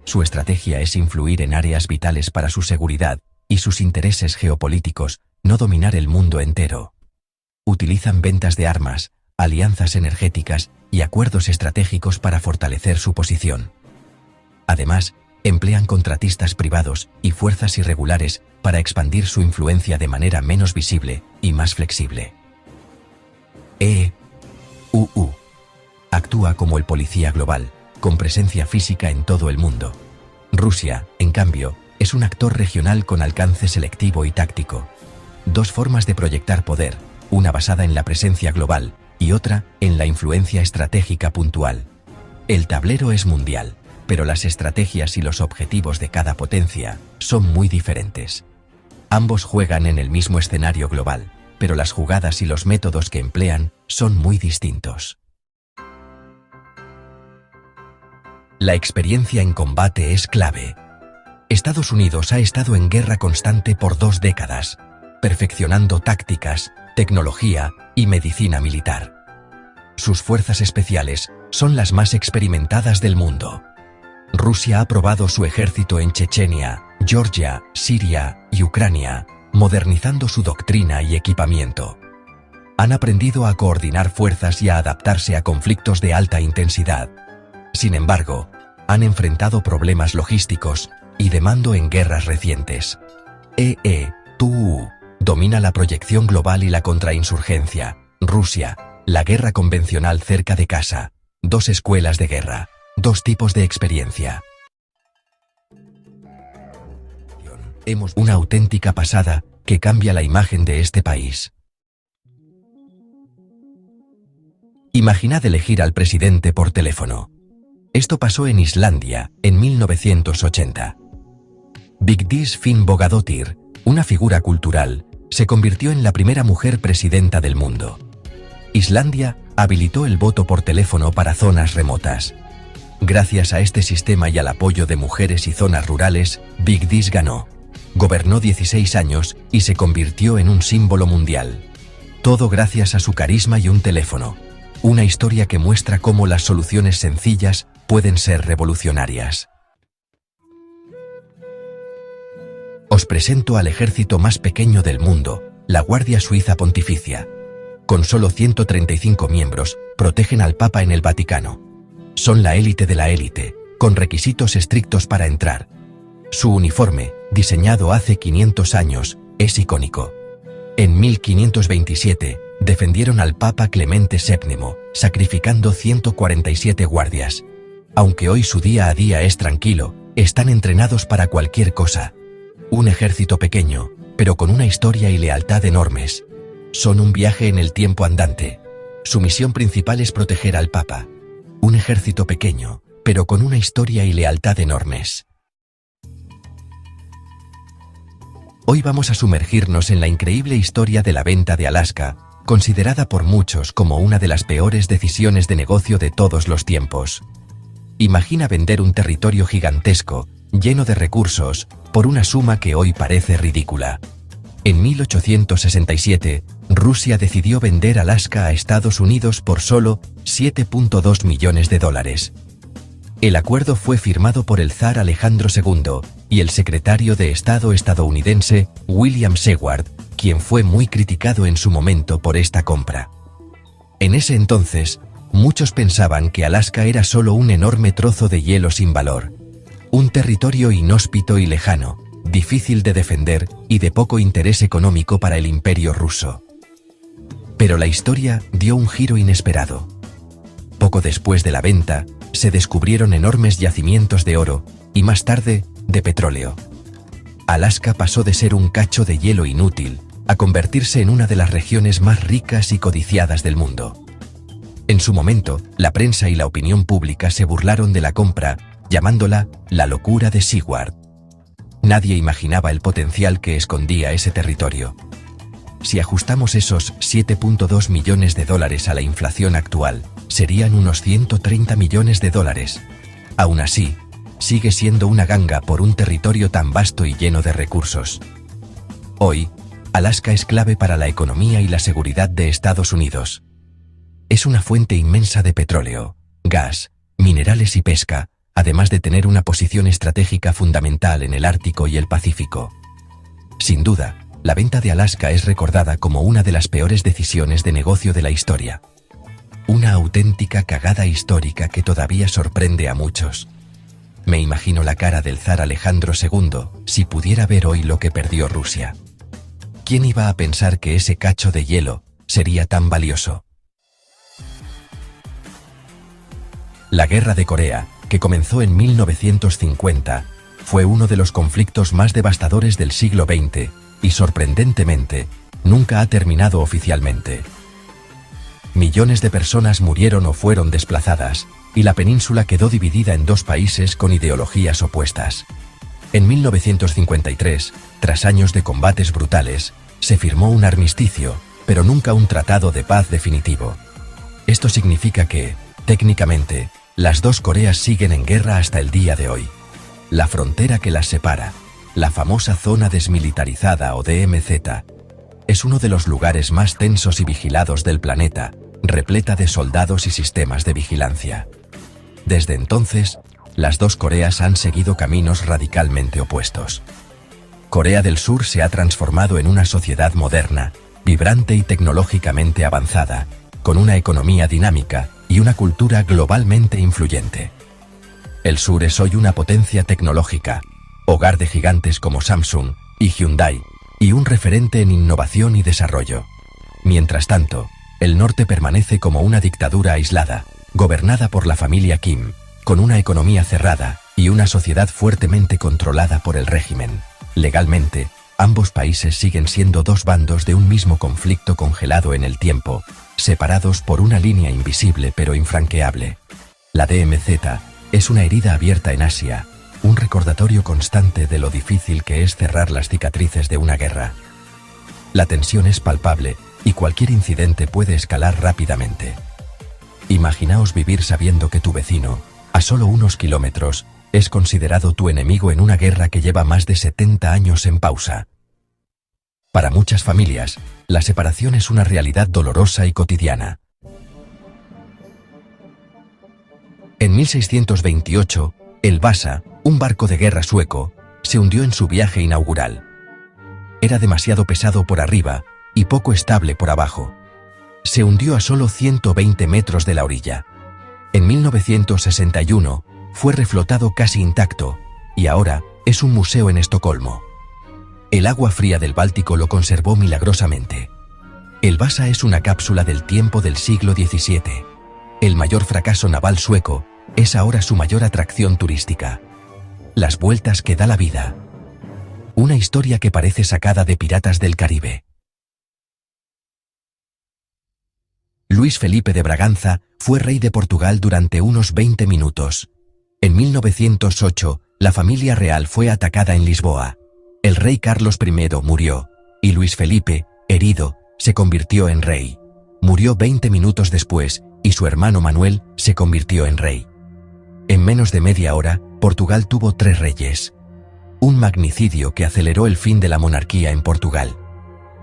Su estrategia es influir en áreas vitales para su seguridad y sus intereses geopolíticos, no dominar el mundo entero. Utilizan ventas de armas, alianzas energéticas y acuerdos estratégicos para fortalecer su posición. Además, emplean contratistas privados y fuerzas irregulares para expandir su influencia de manera menos visible y más flexible. EU actúa como el policía global, con presencia física en todo el mundo. Rusia, en cambio, es un actor regional con alcance selectivo y táctico. Dos formas de proyectar poder, una basada en la presencia global y otra en la influencia estratégica puntual. El tablero es mundial, pero las estrategias y los objetivos de cada potencia son muy diferentes. Ambos juegan en el mismo escenario global, pero las jugadas y los métodos que emplean son muy distintos. La experiencia en combate es clave. Estados Unidos ha estado en guerra constante por 2 décadas, perfeccionando tácticas, tecnología y medicina militar. Sus fuerzas especiales son las más experimentadas del mundo. Rusia ha probado su ejército en Chechenia, Georgia, Siria y Ucrania, modernizando su doctrina y equipamiento. Han aprendido a coordinar fuerzas y a adaptarse a conflictos de alta intensidad. Sin embargo, han enfrentado problemas logísticos y de mando en guerras recientes. EU domina la proyección global y la contrainsurgencia. Rusia, la guerra convencional cerca de casa. 2 escuelas de guerra, 2 tipos de experiencia. Hemos una auténtica pasada que cambia la imagen de este país. Imaginad elegir al presidente por teléfono. Esto pasó en Islandia, en 1980. Vigdís Finnbogadóttir, una figura cultural, se convirtió en la primera mujer presidenta del mundo. Islandia habilitó el voto por teléfono para zonas remotas. Gracias a este sistema y al apoyo de mujeres y zonas rurales, Vigdís ganó. Gobernó 16 años y se convirtió en un símbolo mundial. Todo gracias a su carisma y un teléfono. Una historia que muestra cómo las soluciones sencillas pueden ser revolucionarias. Os presento al ejército más pequeño del mundo, la Guardia Suiza Pontificia. Con solo 135 miembros, protegen al Papa en el Vaticano. Son la élite de la élite, con requisitos estrictos para entrar. Su uniforme, diseñado hace 500 años, es icónico. En 1527, defendieron al Papa Clemente VII, sacrificando 147 guardias. Aunque hoy su día a día es tranquilo, están entrenados para cualquier cosa. Un ejército pequeño, pero con una historia y lealtad enormes. Son un viaje en el tiempo andante. Su misión principal es proteger al Papa. Un ejército pequeño, pero con una historia y lealtad enormes. Hoy vamos a sumergirnos en la increíble historia de la venta de Alaska, considerada por muchos como una de las peores decisiones de negocio de todos los tiempos. Imagina vender un territorio gigantesco, lleno de recursos, por una suma que hoy parece ridícula. En 1867, Rusia decidió vender Alaska a Estados Unidos por solo $7.2 millones. El acuerdo fue firmado por el zar Alejandro II y el secretario de Estado estadounidense William Seward, quien fue muy criticado en su momento por esta compra. En ese entonces, muchos pensaban que Alaska era solo un enorme trozo de hielo sin valor, un territorio inhóspito y lejano, difícil de defender y de poco interés económico para el Imperio ruso. Pero la historia dio un giro inesperado. Poco después de la venta, se descubrieron enormes yacimientos de oro y más tarde, de petróleo. Alaska pasó de ser un cacho de hielo inútil a convertirse en una de las regiones más ricas y codiciadas del mundo. En su momento, la prensa y la opinión pública se burlaron de la compra, llamándola la locura de Seward. Nadie imaginaba el potencial que escondía ese territorio. Si ajustamos esos $7.2 millones a la inflación actual, serían unos $130 millones. Aún así, sigue siendo una ganga por un territorio tan vasto y lleno de recursos. Hoy, Alaska es clave para la economía y la seguridad de Estados Unidos. Es una fuente inmensa de petróleo, gas, minerales y pesca, además de tener una posición estratégica fundamental en el Ártico y el Pacífico. Sin duda, la venta de Alaska es recordada como una de las peores decisiones de negocio de la historia. Una auténtica cagada histórica que todavía sorprende a muchos. Me imagino la cara del zar Alejandro II si pudiera ver hoy lo que perdió Rusia. ¿Quién iba a pensar que ese cacho de hielo sería tan valioso? La Guerra de Corea, que comenzó en 1950, fue uno de los conflictos más devastadores del siglo XX y, sorprendentemente, nunca ha terminado oficialmente. Millones de personas murieron o fueron desplazadas, y la península quedó dividida en dos países con ideologías opuestas. En 1953, tras años de combates brutales, se firmó un armisticio, pero nunca un tratado de paz definitivo. Esto significa que, técnicamente, las dos Coreas siguen en guerra hasta el día de hoy. La frontera que las separa, la famosa zona desmilitarizada o DMZ, es uno de los lugares más tensos y vigilados del planeta, repleta de soldados y sistemas de vigilancia. Desde entonces, las dos Coreas han seguido caminos radicalmente opuestos. Corea del Sur se ha transformado en una sociedad moderna, vibrante y tecnológicamente avanzada, con una economía dinámica y una cultura globalmente influyente. El sur es hoy una potencia tecnológica, hogar de gigantes como Samsung y Hyundai, y un referente en innovación y desarrollo. Mientras tanto, el norte permanece como una dictadura aislada, gobernada por la familia Kim, con una economía cerrada y una sociedad fuertemente controlada por el régimen. Legalmente, ambos países siguen siendo dos bandos de un mismo conflicto congelado en el tiempo, separados por una línea invisible pero infranqueable. La DMZ es una herida abierta en Asia, un recordatorio constante de lo difícil que es cerrar las cicatrices de una guerra. La tensión es palpable y cualquier incidente puede escalar rápidamente. Imaginaos vivir sabiendo que tu vecino, a solo unos kilómetros, es considerado tu enemigo en una guerra que lleva más de 70 años en pausa. Para muchas familias, la separación es una realidad dolorosa y cotidiana. En 1628, el Vasa, un barco de guerra sueco, se hundió en su viaje inaugural. Era demasiado pesado por arriba y poco estable por abajo. Se hundió a solo 120 metros de la orilla. En 1961, fue reflotado casi intacto, y ahora es un museo en Estocolmo. El agua fría del Báltico lo conservó milagrosamente. El Vasa es una cápsula del tiempo del siglo XVII. El mayor fracaso naval sueco es ahora su mayor atracción turística. Las vueltas que da la vida. Una historia que parece sacada de Piratas del Caribe. Luis Felipe de Braganza fue rey de Portugal durante unos 20 minutos. En 1908, la familia real fue atacada en Lisboa. El rey Carlos I murió, y Luis Felipe, herido, se convirtió en rey. Murió 20 minutos después, y su hermano Manuel se convirtió en rey. En menos de media hora, Portugal tuvo 3 reyes. Un magnicidio que aceleró el fin de la monarquía en Portugal.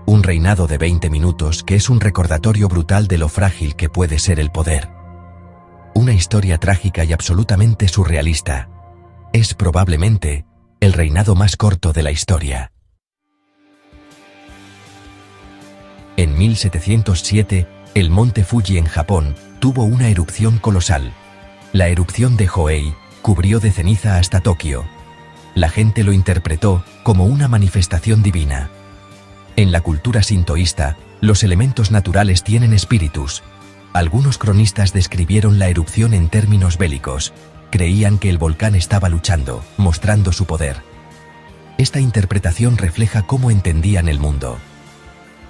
Un reinado de 20 minutos que es un recordatorio brutal de lo frágil que puede ser el poder. Una historia trágica y absolutamente surrealista. Es probablemente el reinado más corto de la historia. En 1707, el monte Fuji en Japón tuvo una erupción colosal. La erupción de Hoei cubrió de ceniza hasta Tokio. La gente lo interpretó como una manifestación divina. En la cultura sintoísta, los elementos naturales tienen espíritus. Algunos cronistas describieron la erupción en términos bélicos. Creían que el volcán estaba luchando, mostrando su poder. Esta interpretación refleja cómo entendían el mundo.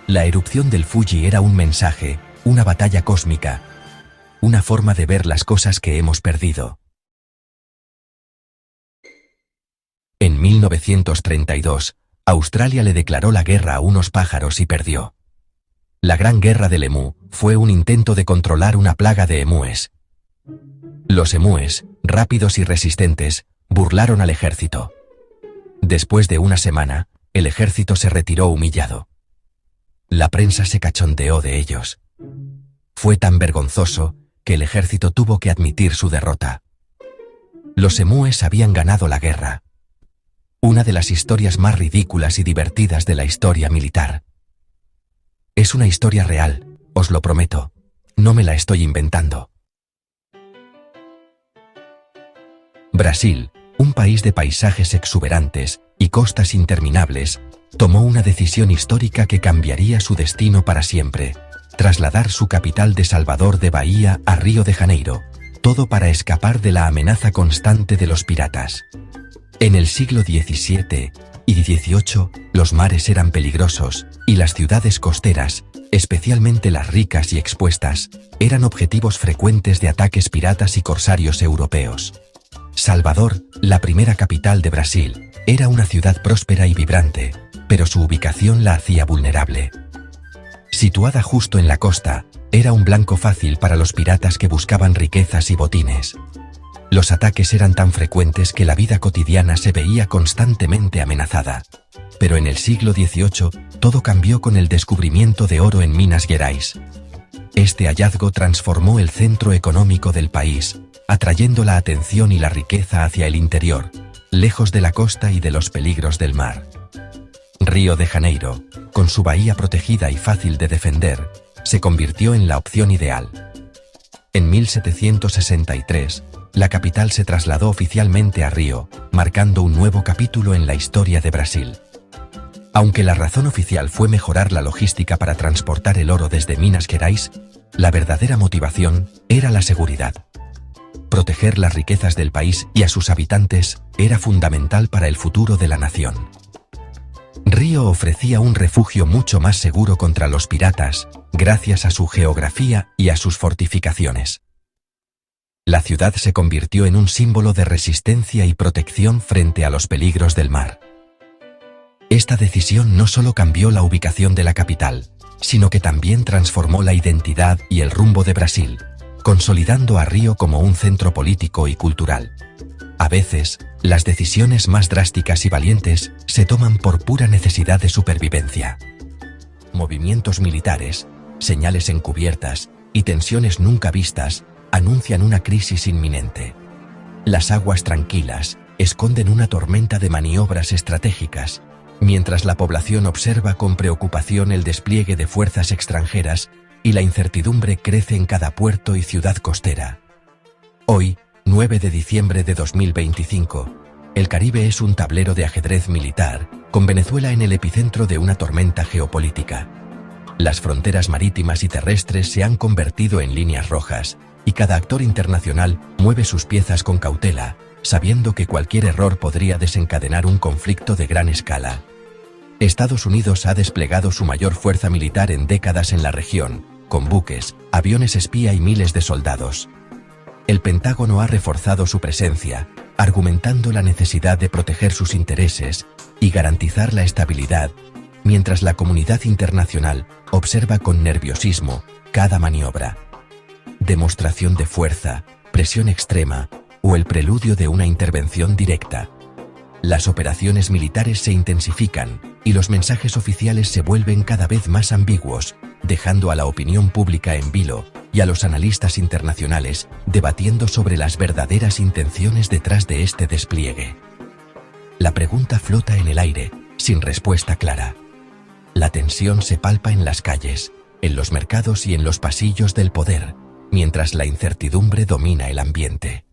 La erupción del Fuji era un mensaje, una batalla cósmica, una forma de ver las cosas que hemos perdido. En 1932, Australia le declaró la guerra a unos pájaros y perdió. La Gran Guerra del Emú fue un intento de controlar una plaga de emúes. Los emúes, rápidos y resistentes, burlaron al ejército. Después de una semana, el ejército se retiró humillado. La prensa se cachondeó de ellos. Fue tan vergonzoso que el ejército tuvo que admitir su derrota. Los emúes habían ganado la guerra. Una de las historias más ridículas y divertidas de la historia militar. Es una historia real, os lo prometo. No me la estoy inventando. Brasil, un país de paisajes exuberantes y costas interminables, tomó una decisión histórica que cambiaría su destino para siempre: trasladar su capital de Salvador de Bahía a Río de Janeiro, todo para escapar de la amenaza constante de los piratas. En el siglo XVII y XVIII, los mares eran peligrosos, y las ciudades costeras, especialmente las ricas y expuestas, eran objetivos frecuentes de ataques piratas y corsarios europeos. Salvador, la primera capital de Brasil, era una ciudad próspera y vibrante, pero su ubicación la hacía vulnerable. Situada justo en la costa, era un blanco fácil para los piratas que buscaban riquezas y botines. Los ataques eran tan frecuentes que la vida cotidiana se veía constantemente amenazada. Pero en el siglo XVIII, todo cambió con el descubrimiento de oro en Minas Gerais. Este hallazgo transformó el centro económico del país, atrayendo la atención y la riqueza hacia el interior, lejos de la costa y de los peligros del mar. Río de Janeiro, con su bahía protegida y fácil de defender, se convirtió en la opción ideal. En 1763, la capital se trasladó oficialmente a Río, marcando un nuevo capítulo en la historia de Brasil. Aunque la razón oficial fue mejorar la logística para transportar el oro desde Minas Gerais, la verdadera motivación era la seguridad. Proteger las riquezas del país y a sus habitantes era fundamental para el futuro de la nación. Río ofrecía un refugio mucho más seguro contra los piratas, gracias a su geografía y a sus fortificaciones. La ciudad se convirtió en un símbolo de resistencia y protección frente a los peligros del mar. Esta decisión no solo cambió la ubicación de la capital, sino que también transformó la identidad y el rumbo de Brasil, consolidando a Río como un centro político y cultural. A veces, las decisiones más drásticas y valientes se toman por pura necesidad de supervivencia. Movimientos militares, señales encubiertas y tensiones nunca vistas anuncian una crisis inminente. Las aguas tranquilas esconden una tormenta de maniobras estratégicas, mientras la población observa con preocupación el despliegue de fuerzas extranjeras y la incertidumbre crece en cada puerto y ciudad costera. Hoy, 9 de diciembre de 2025, el Caribe es un tablero de ajedrez militar, con Venezuela en el epicentro de una tormenta geopolítica. Las fronteras marítimas y terrestres se han convertido en líneas rojas, y cada actor internacional mueve sus piezas con cautela, sabiendo que cualquier error podría desencadenar un conflicto de gran escala. Estados Unidos ha desplegado su mayor fuerza militar en décadas en la región, con buques, aviones espía y miles de soldados. El Pentágono ha reforzado su presencia, argumentando la necesidad de proteger sus intereses y garantizar la estabilidad, mientras la comunidad internacional observa con nerviosismo cada maniobra. Demostración de fuerza, presión extrema, o el preludio de una intervención directa. Las operaciones militares se intensifican y los mensajes oficiales se vuelven cada vez más ambiguos, dejando a la opinión pública en vilo y a los analistas internacionales debatiendo sobre las verdaderas intenciones detrás de este despliegue. La pregunta flota en el aire, sin respuesta clara. La tensión se palpa en las calles, en los mercados y en los pasillos del poder, mientras la incertidumbre domina el ambiente.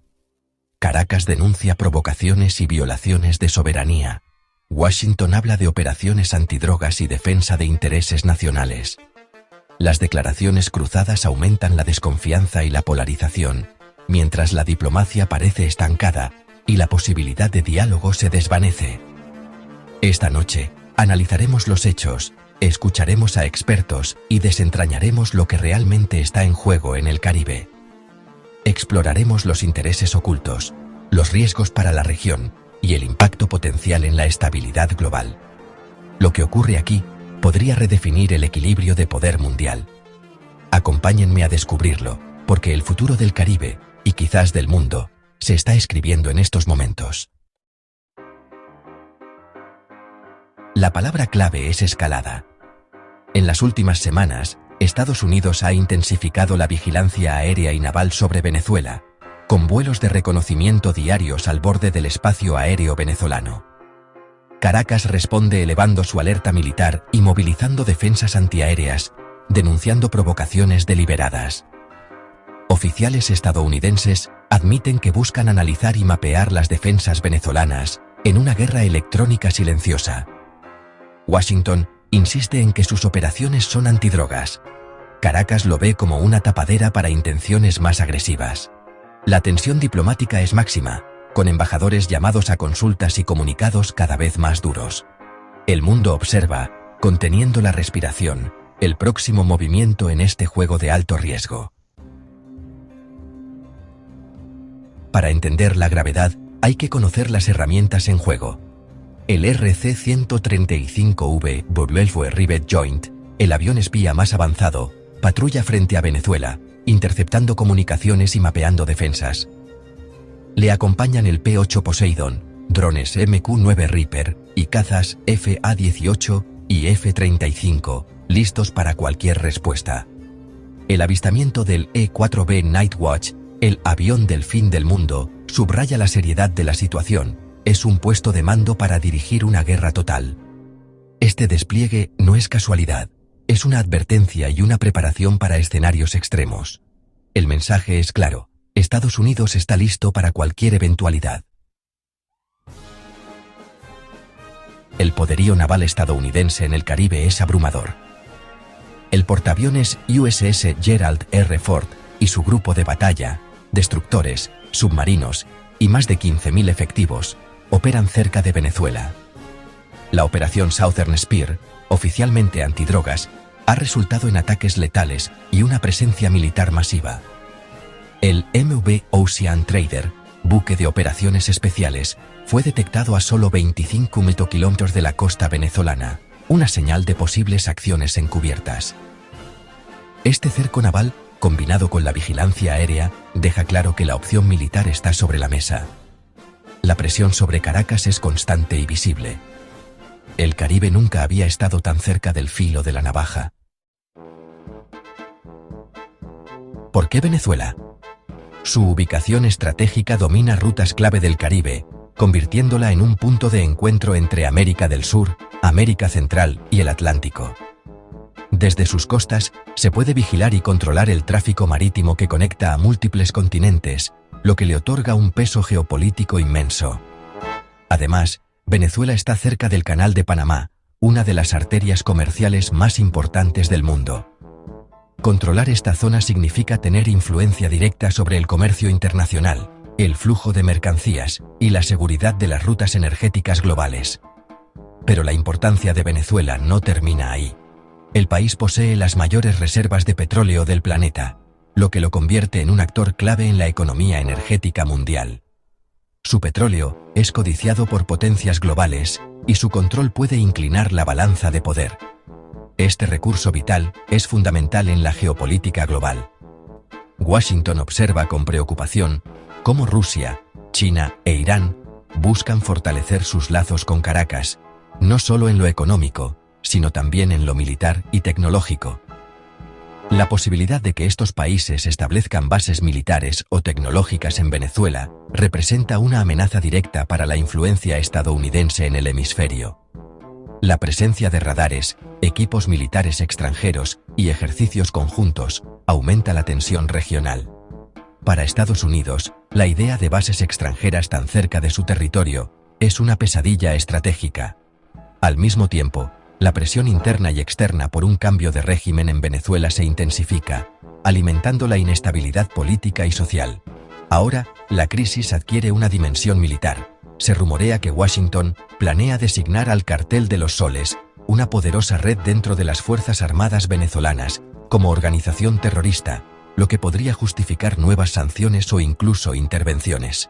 Caracas denuncia provocaciones y violaciones de soberanía. Washington habla de operaciones antidrogas y defensa de intereses nacionales. Las declaraciones cruzadas aumentan la desconfianza y la polarización, mientras la diplomacia parece estancada y la posibilidad de diálogo se desvanece. Esta noche, analizaremos los hechos, escucharemos a expertos y desentrañaremos lo que realmente está en juego en el Caribe. Exploraremos los intereses ocultos, los riesgos para la región y el impacto potencial en la estabilidad global. Lo que ocurre aquí podría redefinir el equilibrio de poder mundial. Acompáñenme a descubrirlo, porque el futuro del Caribe, y quizás del mundo, se está escribiendo en estos momentos. La palabra clave es escalada. En las últimas semanas, Estados Unidos ha intensificado la vigilancia aérea y naval sobre Venezuela, con vuelos de reconocimiento diarios al borde del espacio aéreo venezolano. Caracas responde elevando su alerta militar y movilizando defensas antiaéreas, denunciando provocaciones deliberadas. Oficiales estadounidenses admiten que buscan analizar y mapear las defensas venezolanas en una guerra electrónica silenciosa. Washington insiste en que sus operaciones son antidrogas. Caracas lo ve como una tapadera para intenciones más agresivas. La tensión diplomática es máxima, con embajadores llamados a consultas y comunicados cada vez más duros. El mundo observa, conteniendo la respiración, el próximo movimiento en este juego de alto riesgo. Para entender la gravedad, hay que conocer las herramientas en juego. El RC-135V Volvo Rivet Joint, el avión espía más avanzado, patrulla frente a Venezuela, interceptando comunicaciones y mapeando defensas. Le acompañan el P-8 Poseidon, drones MQ-9 Reaper y cazas FA-18 y F-35, listos para cualquier respuesta. El avistamiento del E-4B Nightwatch, el avión del fin del mundo, subraya la seriedad de la situación. Es un puesto de mando para dirigir una guerra total. Este despliegue no es casualidad, es una advertencia y una preparación para escenarios extremos. El mensaje es claro: Estados Unidos está listo para cualquier eventualidad. El poderío naval estadounidense en el Caribe es abrumador. El portaaviones USS Gerald R. Ford y su grupo de batalla, destructores, submarinos y más de 15.000 efectivos, operan cerca de Venezuela. La operación Southern Spear, oficialmente antidrogas, ha resultado en ataques letales y una presencia militar masiva. El MV Ocean Trader, buque de operaciones especiales, fue detectado a solo 25 kilómetros de la costa venezolana, una señal de posibles acciones encubiertas. Este cerco naval, combinado con la vigilancia aérea, deja claro que la opción militar está sobre la mesa. La presión sobre Caracas es constante y visible. El Caribe nunca había estado tan cerca del filo de la navaja. ¿Por qué Venezuela? Su ubicación estratégica domina rutas clave del Caribe, convirtiéndola en un punto de encuentro entre América del Sur, América Central y el Atlántico. Desde sus costas, se puede vigilar y controlar el tráfico marítimo que conecta a múltiples continentes, lo que le otorga un peso geopolítico inmenso. Además, Venezuela está cerca del Canal de Panamá, una de las arterias comerciales más importantes del mundo. Controlar esta zona significa tener influencia directa sobre el comercio internacional, el flujo de mercancías y la seguridad de las rutas energéticas globales. Pero la importancia de Venezuela no termina ahí. El país posee las mayores reservas de petróleo del planeta, lo que lo convierte en un actor clave en la economía energética mundial. Su petróleo es codiciado por potencias globales y su control puede inclinar la balanza de poder. Este recurso vital es fundamental en la geopolítica global. Washington observa con preocupación cómo Rusia, China e Irán buscan fortalecer sus lazos con Caracas, no solo en lo económico, sino también en lo militar y tecnológico. La posibilidad de que estos países establezcan bases militares o tecnológicas en Venezuela representa una amenaza directa para la influencia estadounidense en el hemisferio. La presencia de radares, equipos militares extranjeros y ejercicios conjuntos aumenta la tensión regional. Para Estados Unidos, la idea de bases extranjeras tan cerca de su territorio es una pesadilla estratégica. Al mismo tiempo, la presión interna y externa por un cambio de régimen en Venezuela se intensifica, alimentando la inestabilidad política y social. Ahora, la crisis adquiere una dimensión militar. Se rumorea que Washington planea designar al Cartel de los Soles, una poderosa red dentro de las Fuerzas Armadas venezolanas, como organización terrorista, lo que podría justificar nuevas sanciones o incluso intervenciones.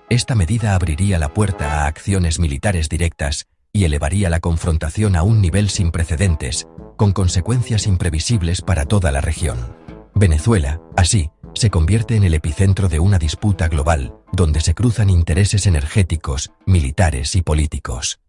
Esta medida abriría la puerta a acciones militares directas y elevaría la confrontación a un nivel sin precedentes, con consecuencias imprevisibles para toda la región. Venezuela, así, se convierte en el epicentro de una disputa global, donde se cruzan intereses energéticos, militares y políticos.